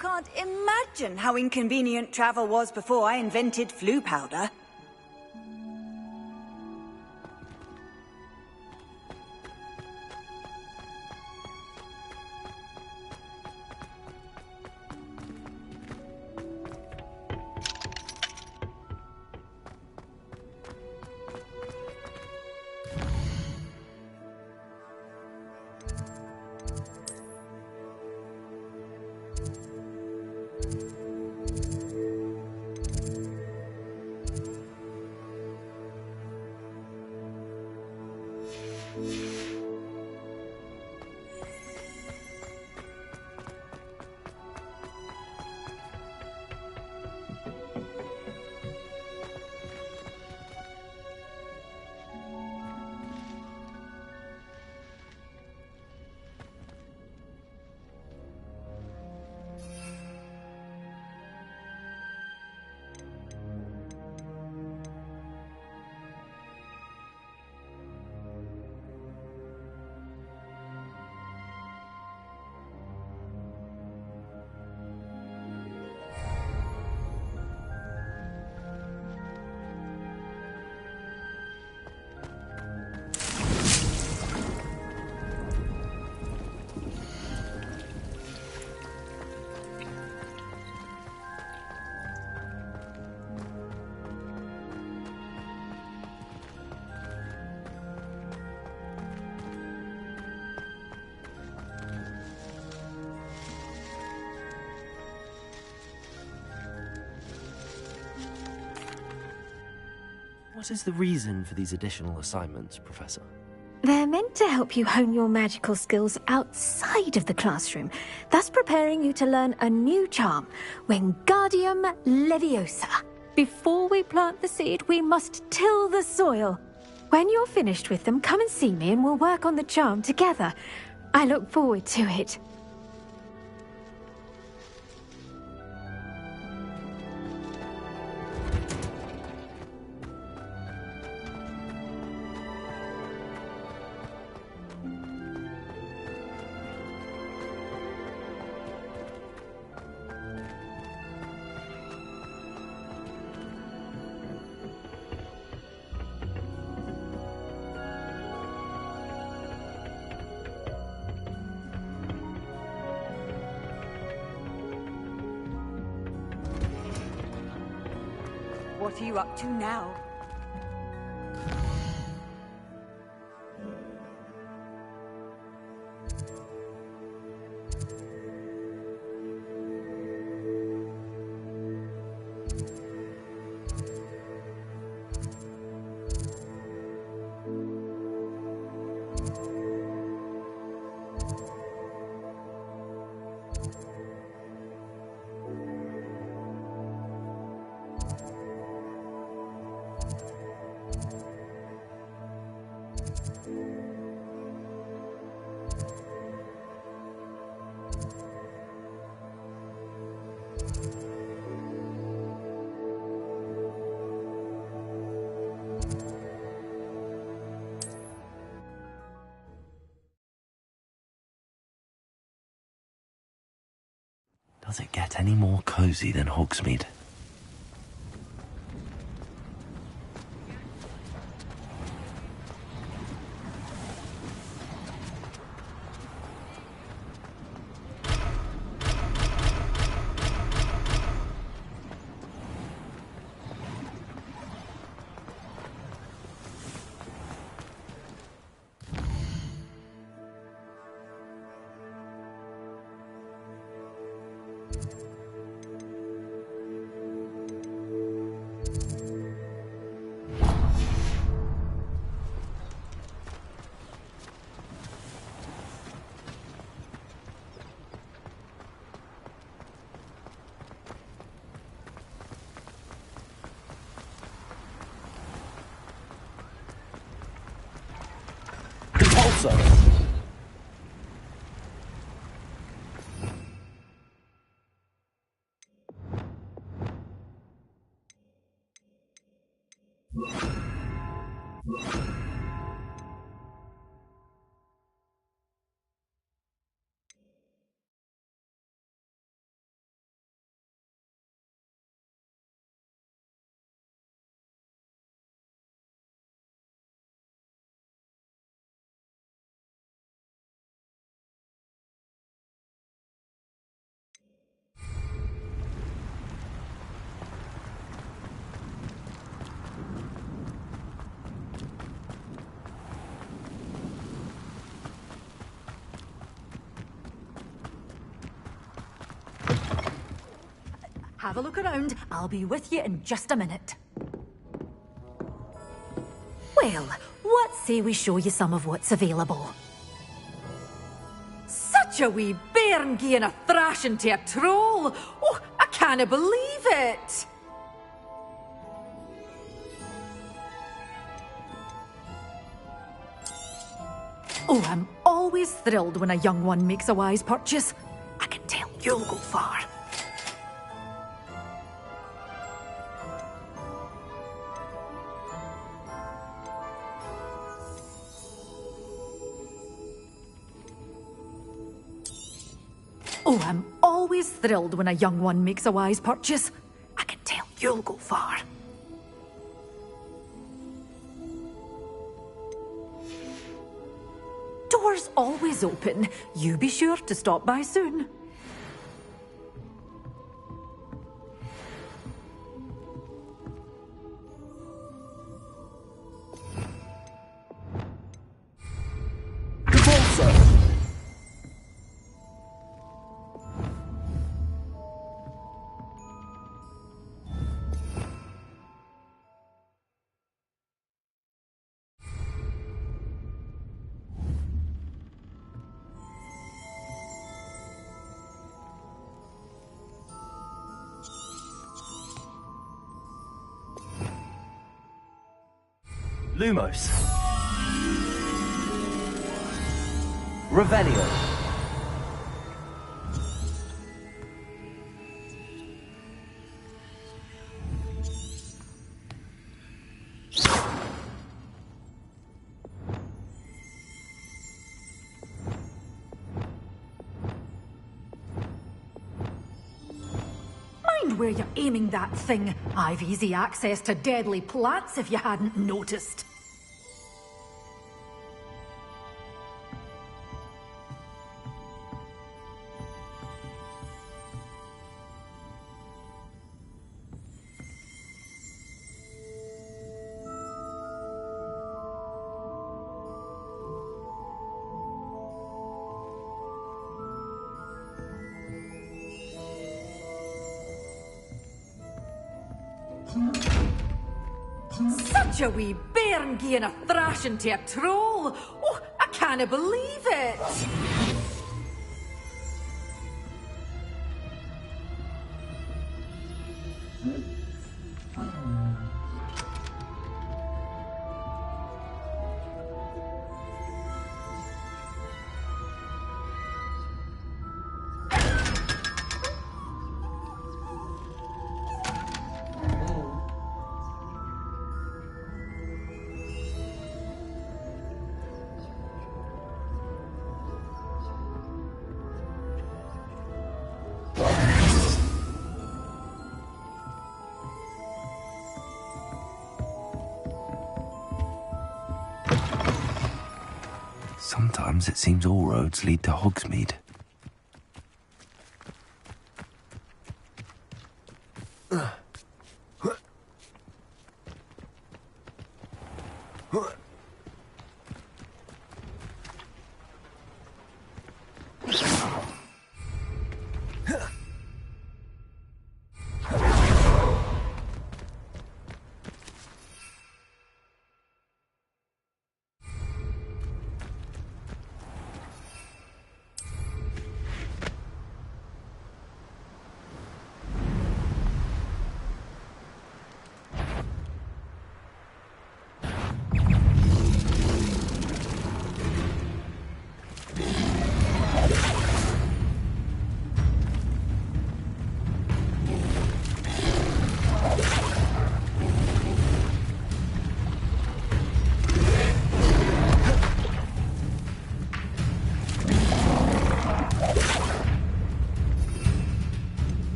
can't imagine how inconvenient travel was before I invented flu powder. What is the reason for these additional assignments, Professor? They're meant to help you hone your magical skills outside of the classroom, thus preparing you to learn a new charm, Wingardium Leviosa. Before we plant the seed, we must till the soil. When you're finished with them, come and see me and we'll work on the charm together. I look forward to it. What are you up to now? Does it get any more cozy than Hogsmeade? Also, have a look around. I'll be with you in just a minute. Well, what say we show you some of what's available? Such a wee bairn gieing a thrashing to a troll! Oh, I can't believe it! Oh, I'm always thrilled when a young one makes a wise purchase. I can tell you'll go far. Oh, I'm always thrilled when a young one makes a wise purchase. I can tell you'll go far. Doors always open. You be sure to stop by soon. Lumos. Revelio. Mind where you're aiming that thing. I've easy access to deadly plants if you hadn't noticed. Such a wee bairn gieing a thrashing to a troll! Oh, I can't believe it! Sometimes it seems all roads lead to Hogsmeade.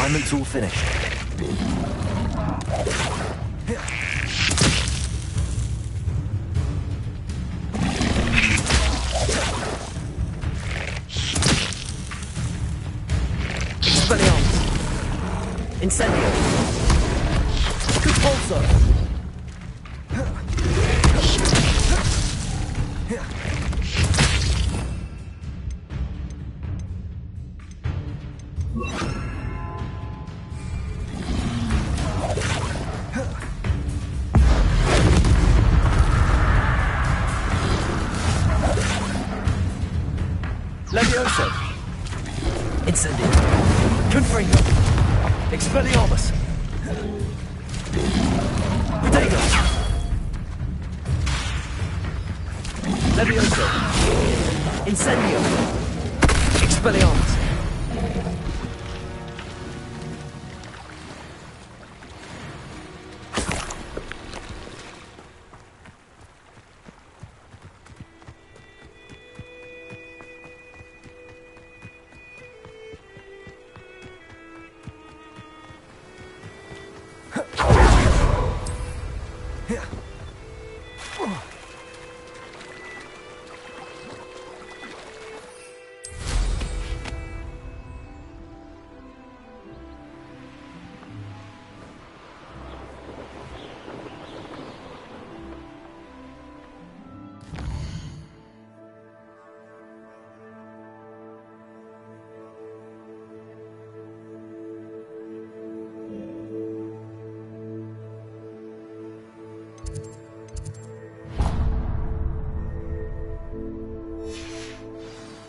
Assignment's all finished. Expelliarmus. Incendio. Repulsor. Levioso. Incendio. Confringo. Expelliarmus. Protego. Levioso. Incendio. Expelliarmus.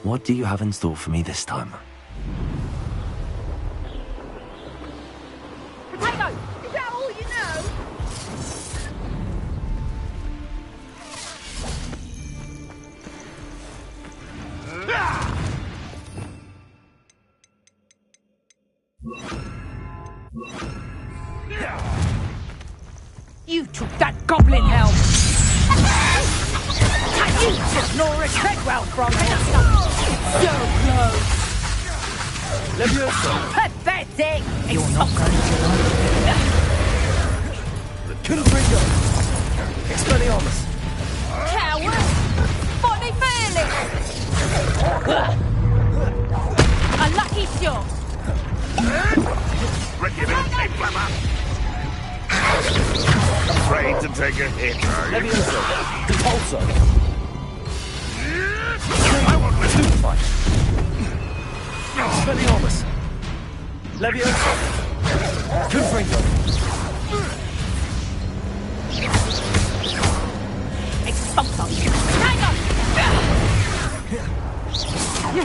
What do you have in store for me this time? Potato! Is that all you know? You took that goblin helm! You took Nora Treadwell from me! So close! Levioso. Pathetic! You're not going to like Confringo. Expelliarmus. Coward! Bonnie Felix! A lucky shot! Ricky, little tape flapper. Afraid to take a hit, are you? Levioso. Repulsor. I won't let you fight. Expelliarmus. Levioso. Confringo. Expulsor! Hang on!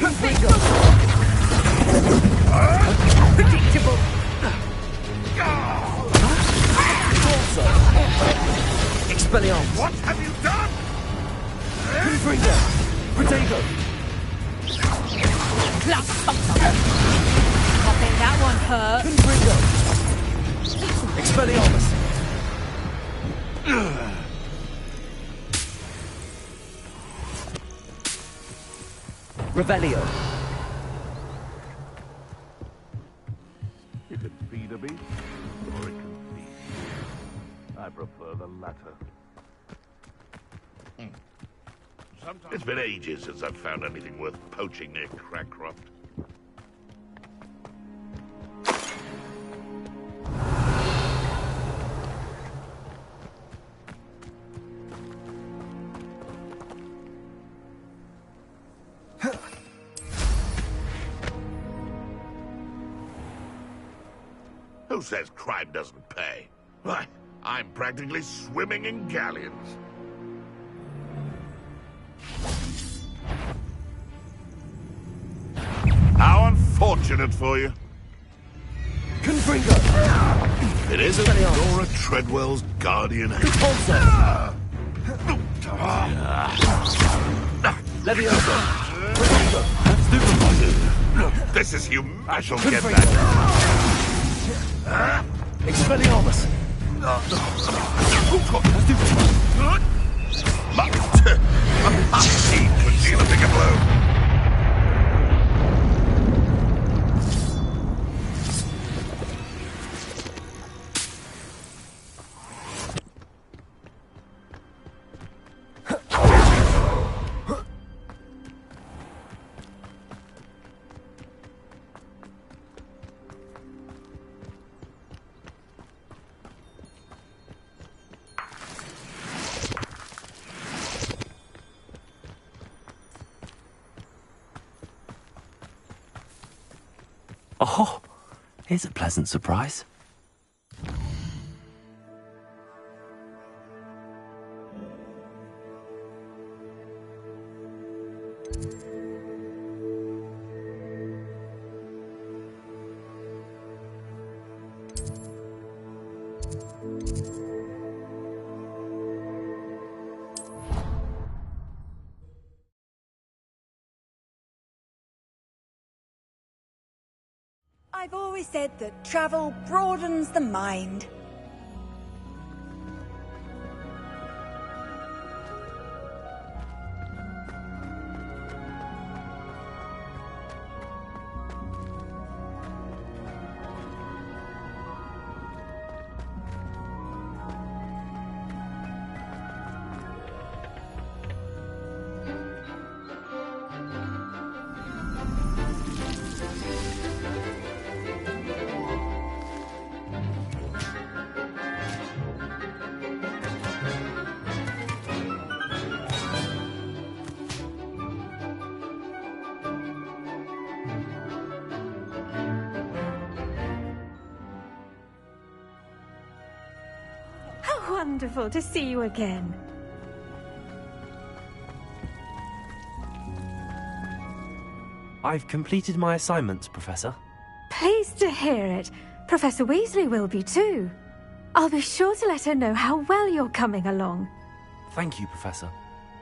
Confringo. Predictable! Repulsor. Expelliarmus. What have you done? Confringo. Protego. Club sponsor! I think that one hurt. Confringo. Expelliarmus. Revelio. It can feed a beast, or it can feed. I prefer the latter. It's been ages since I've found anything worth poaching near Crackcroft. Who says crime doesn't pay? Why, I'm practically swimming in galleons. How unfortunate for you. Confringo. It isn't Nora Treadwell's guardian angel. Repulsor. Levioso. This is human. I shall get Confringo. that. Expelliarmus. A team could deal a bigger blow. Oh, here's a pleasant surprise. I've always said that travel broadens the mind. Wonderful to see you again. I've completed my assignments, Professor. Pleased to hear it. Professor Weasley will be too. I'll be sure to let her know how well you're coming along. Thank you, Professor.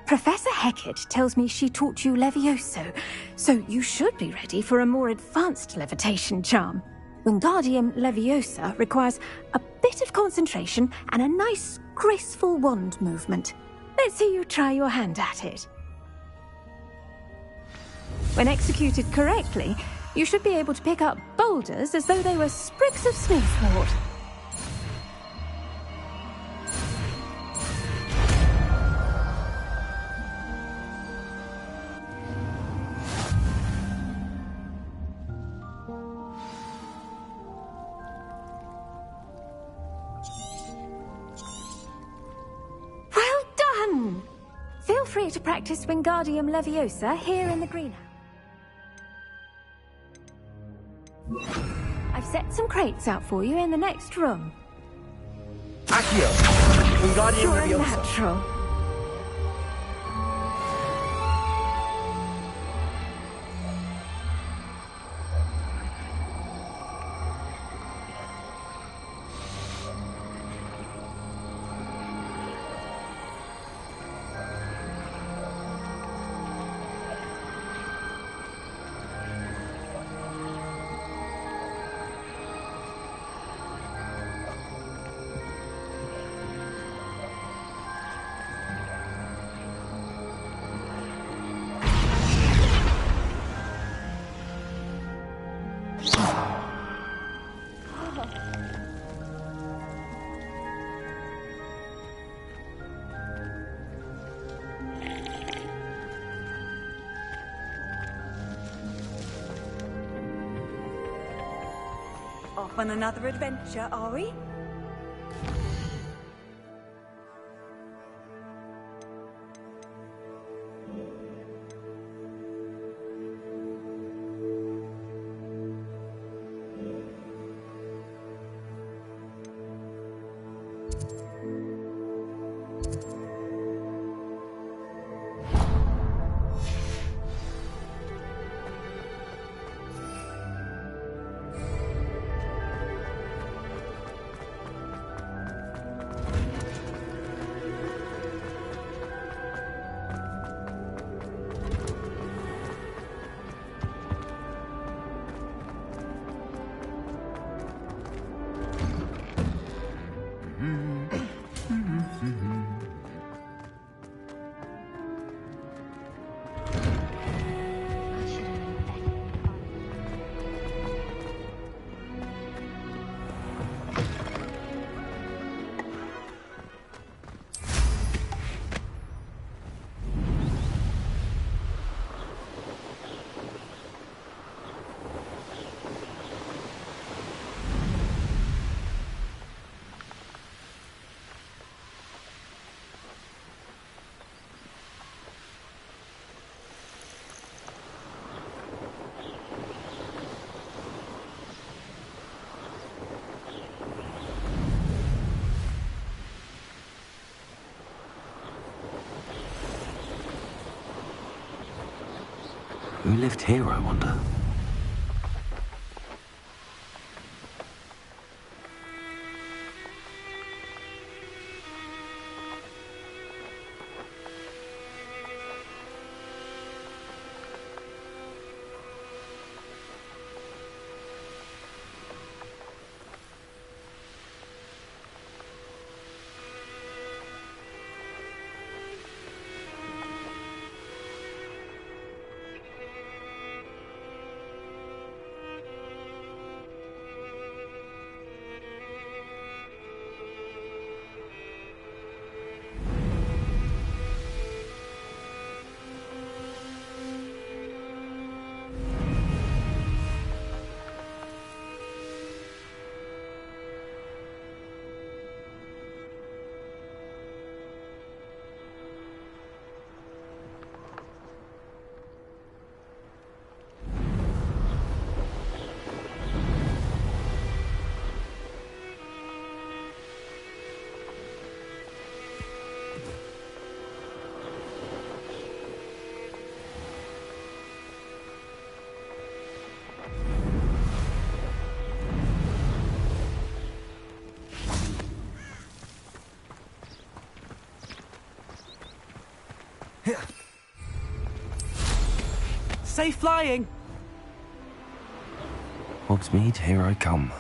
Professor Hecat tells me she taught you Levioso, so you should be ready for a more advanced levitation charm. Wingardium Leviosa requires a bit of concentration and a nice, graceful wand movement. Let's see you try your hand at it. When executed correctly, you should be able to pick up boulders as though they were sprigs of smoothwort. Feel free to practice Wingardium Leviosa here in the greenhouse. I've set some crates out for you in the next room. Accio! Wingardium You're a Leviosa. natural. Off on another adventure, are we? Who lived here, I wonder? Safe flying! Hogsmeade, here I come.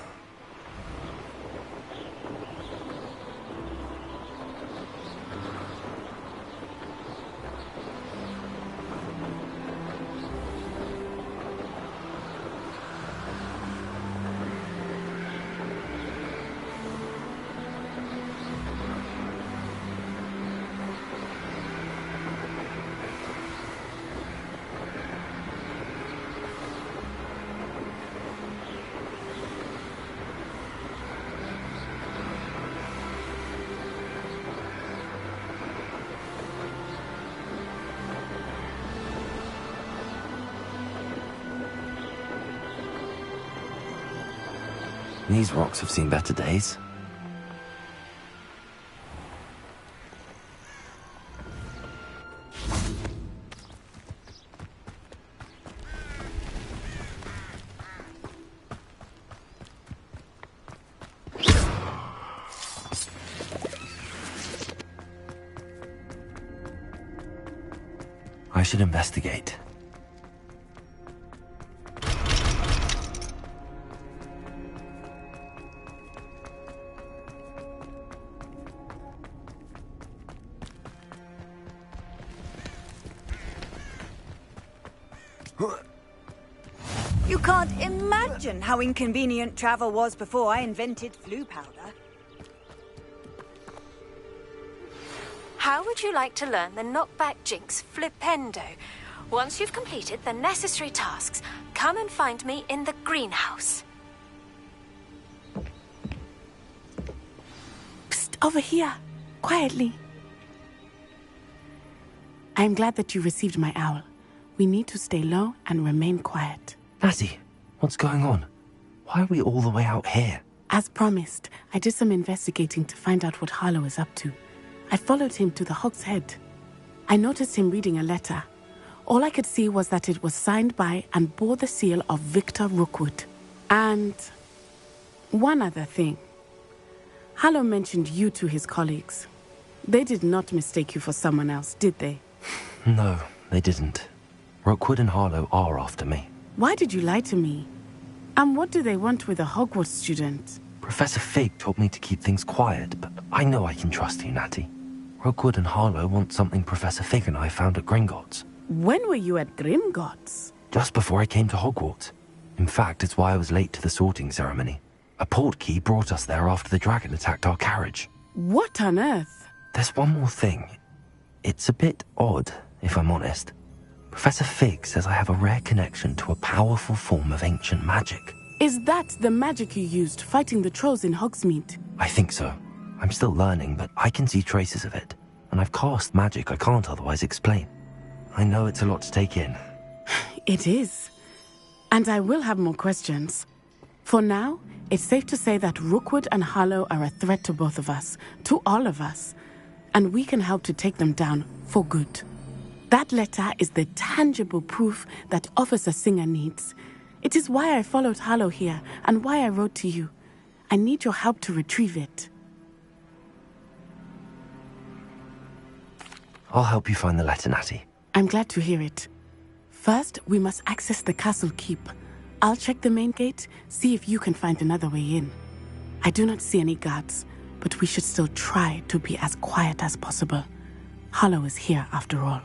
These rocks have seen better days. I should investigate. You can't imagine how inconvenient travel was before I invented flu powder. How would you like to learn the knockback jinx flipendo? Once you've completed the necessary tasks, come and find me in the greenhouse. Psst, over here. Quietly. I'm glad that you received my owl. We need to stay low and remain quiet. Natty, what's going on? Why are we all the way out here? As promised, I did some investigating to find out what Harlow is up to. I followed him to the Hog's Head. I noticed him reading a letter. All I could see was that it was signed by and bore the seal of Victor Rookwood. And one other thing. Harlow mentioned you to his colleagues. They did not mistake you for someone else, did they? No, they didn't. Rookwood and Harlow are after me. Why did you lie to me? And what do they want with a Hogwarts student? Professor Fig told me to keep things quiet, but I know I can trust you, Natty. Rookwood and Harlow want something Professor Fig and I found at Gringotts. When were you at Gringotts? Just before I came to Hogwarts. In fact, it's why I was late to the sorting ceremony. A portkey brought us there after the dragon attacked our carriage. What on earth? There's one more thing. It's a bit odd, if I'm honest. Professor Fig says I have a rare connection to a powerful form of ancient magic. Is that the magic you used fighting the trolls in Hogsmeade? I think so. I'm still learning, but I can see traces of it. And I've cast magic I can't otherwise explain. I know it's a lot to take in. It is. And I will have more questions. For now, it's safe to say that Rookwood and Harlow are a threat to both of us, to all of us. And we can help to take them down for good. That letter is the tangible proof that Officer Singer needs. It is why I followed Harlow here and why I wrote to you. I need your help to retrieve it. I'll help you find the letter, Natty. I'm glad to hear it. First, we must access the castle keep. I'll check the main gate, see if you can find another way in. I do not see any guards, but we should still try to be as quiet as possible. Harlow is here after all.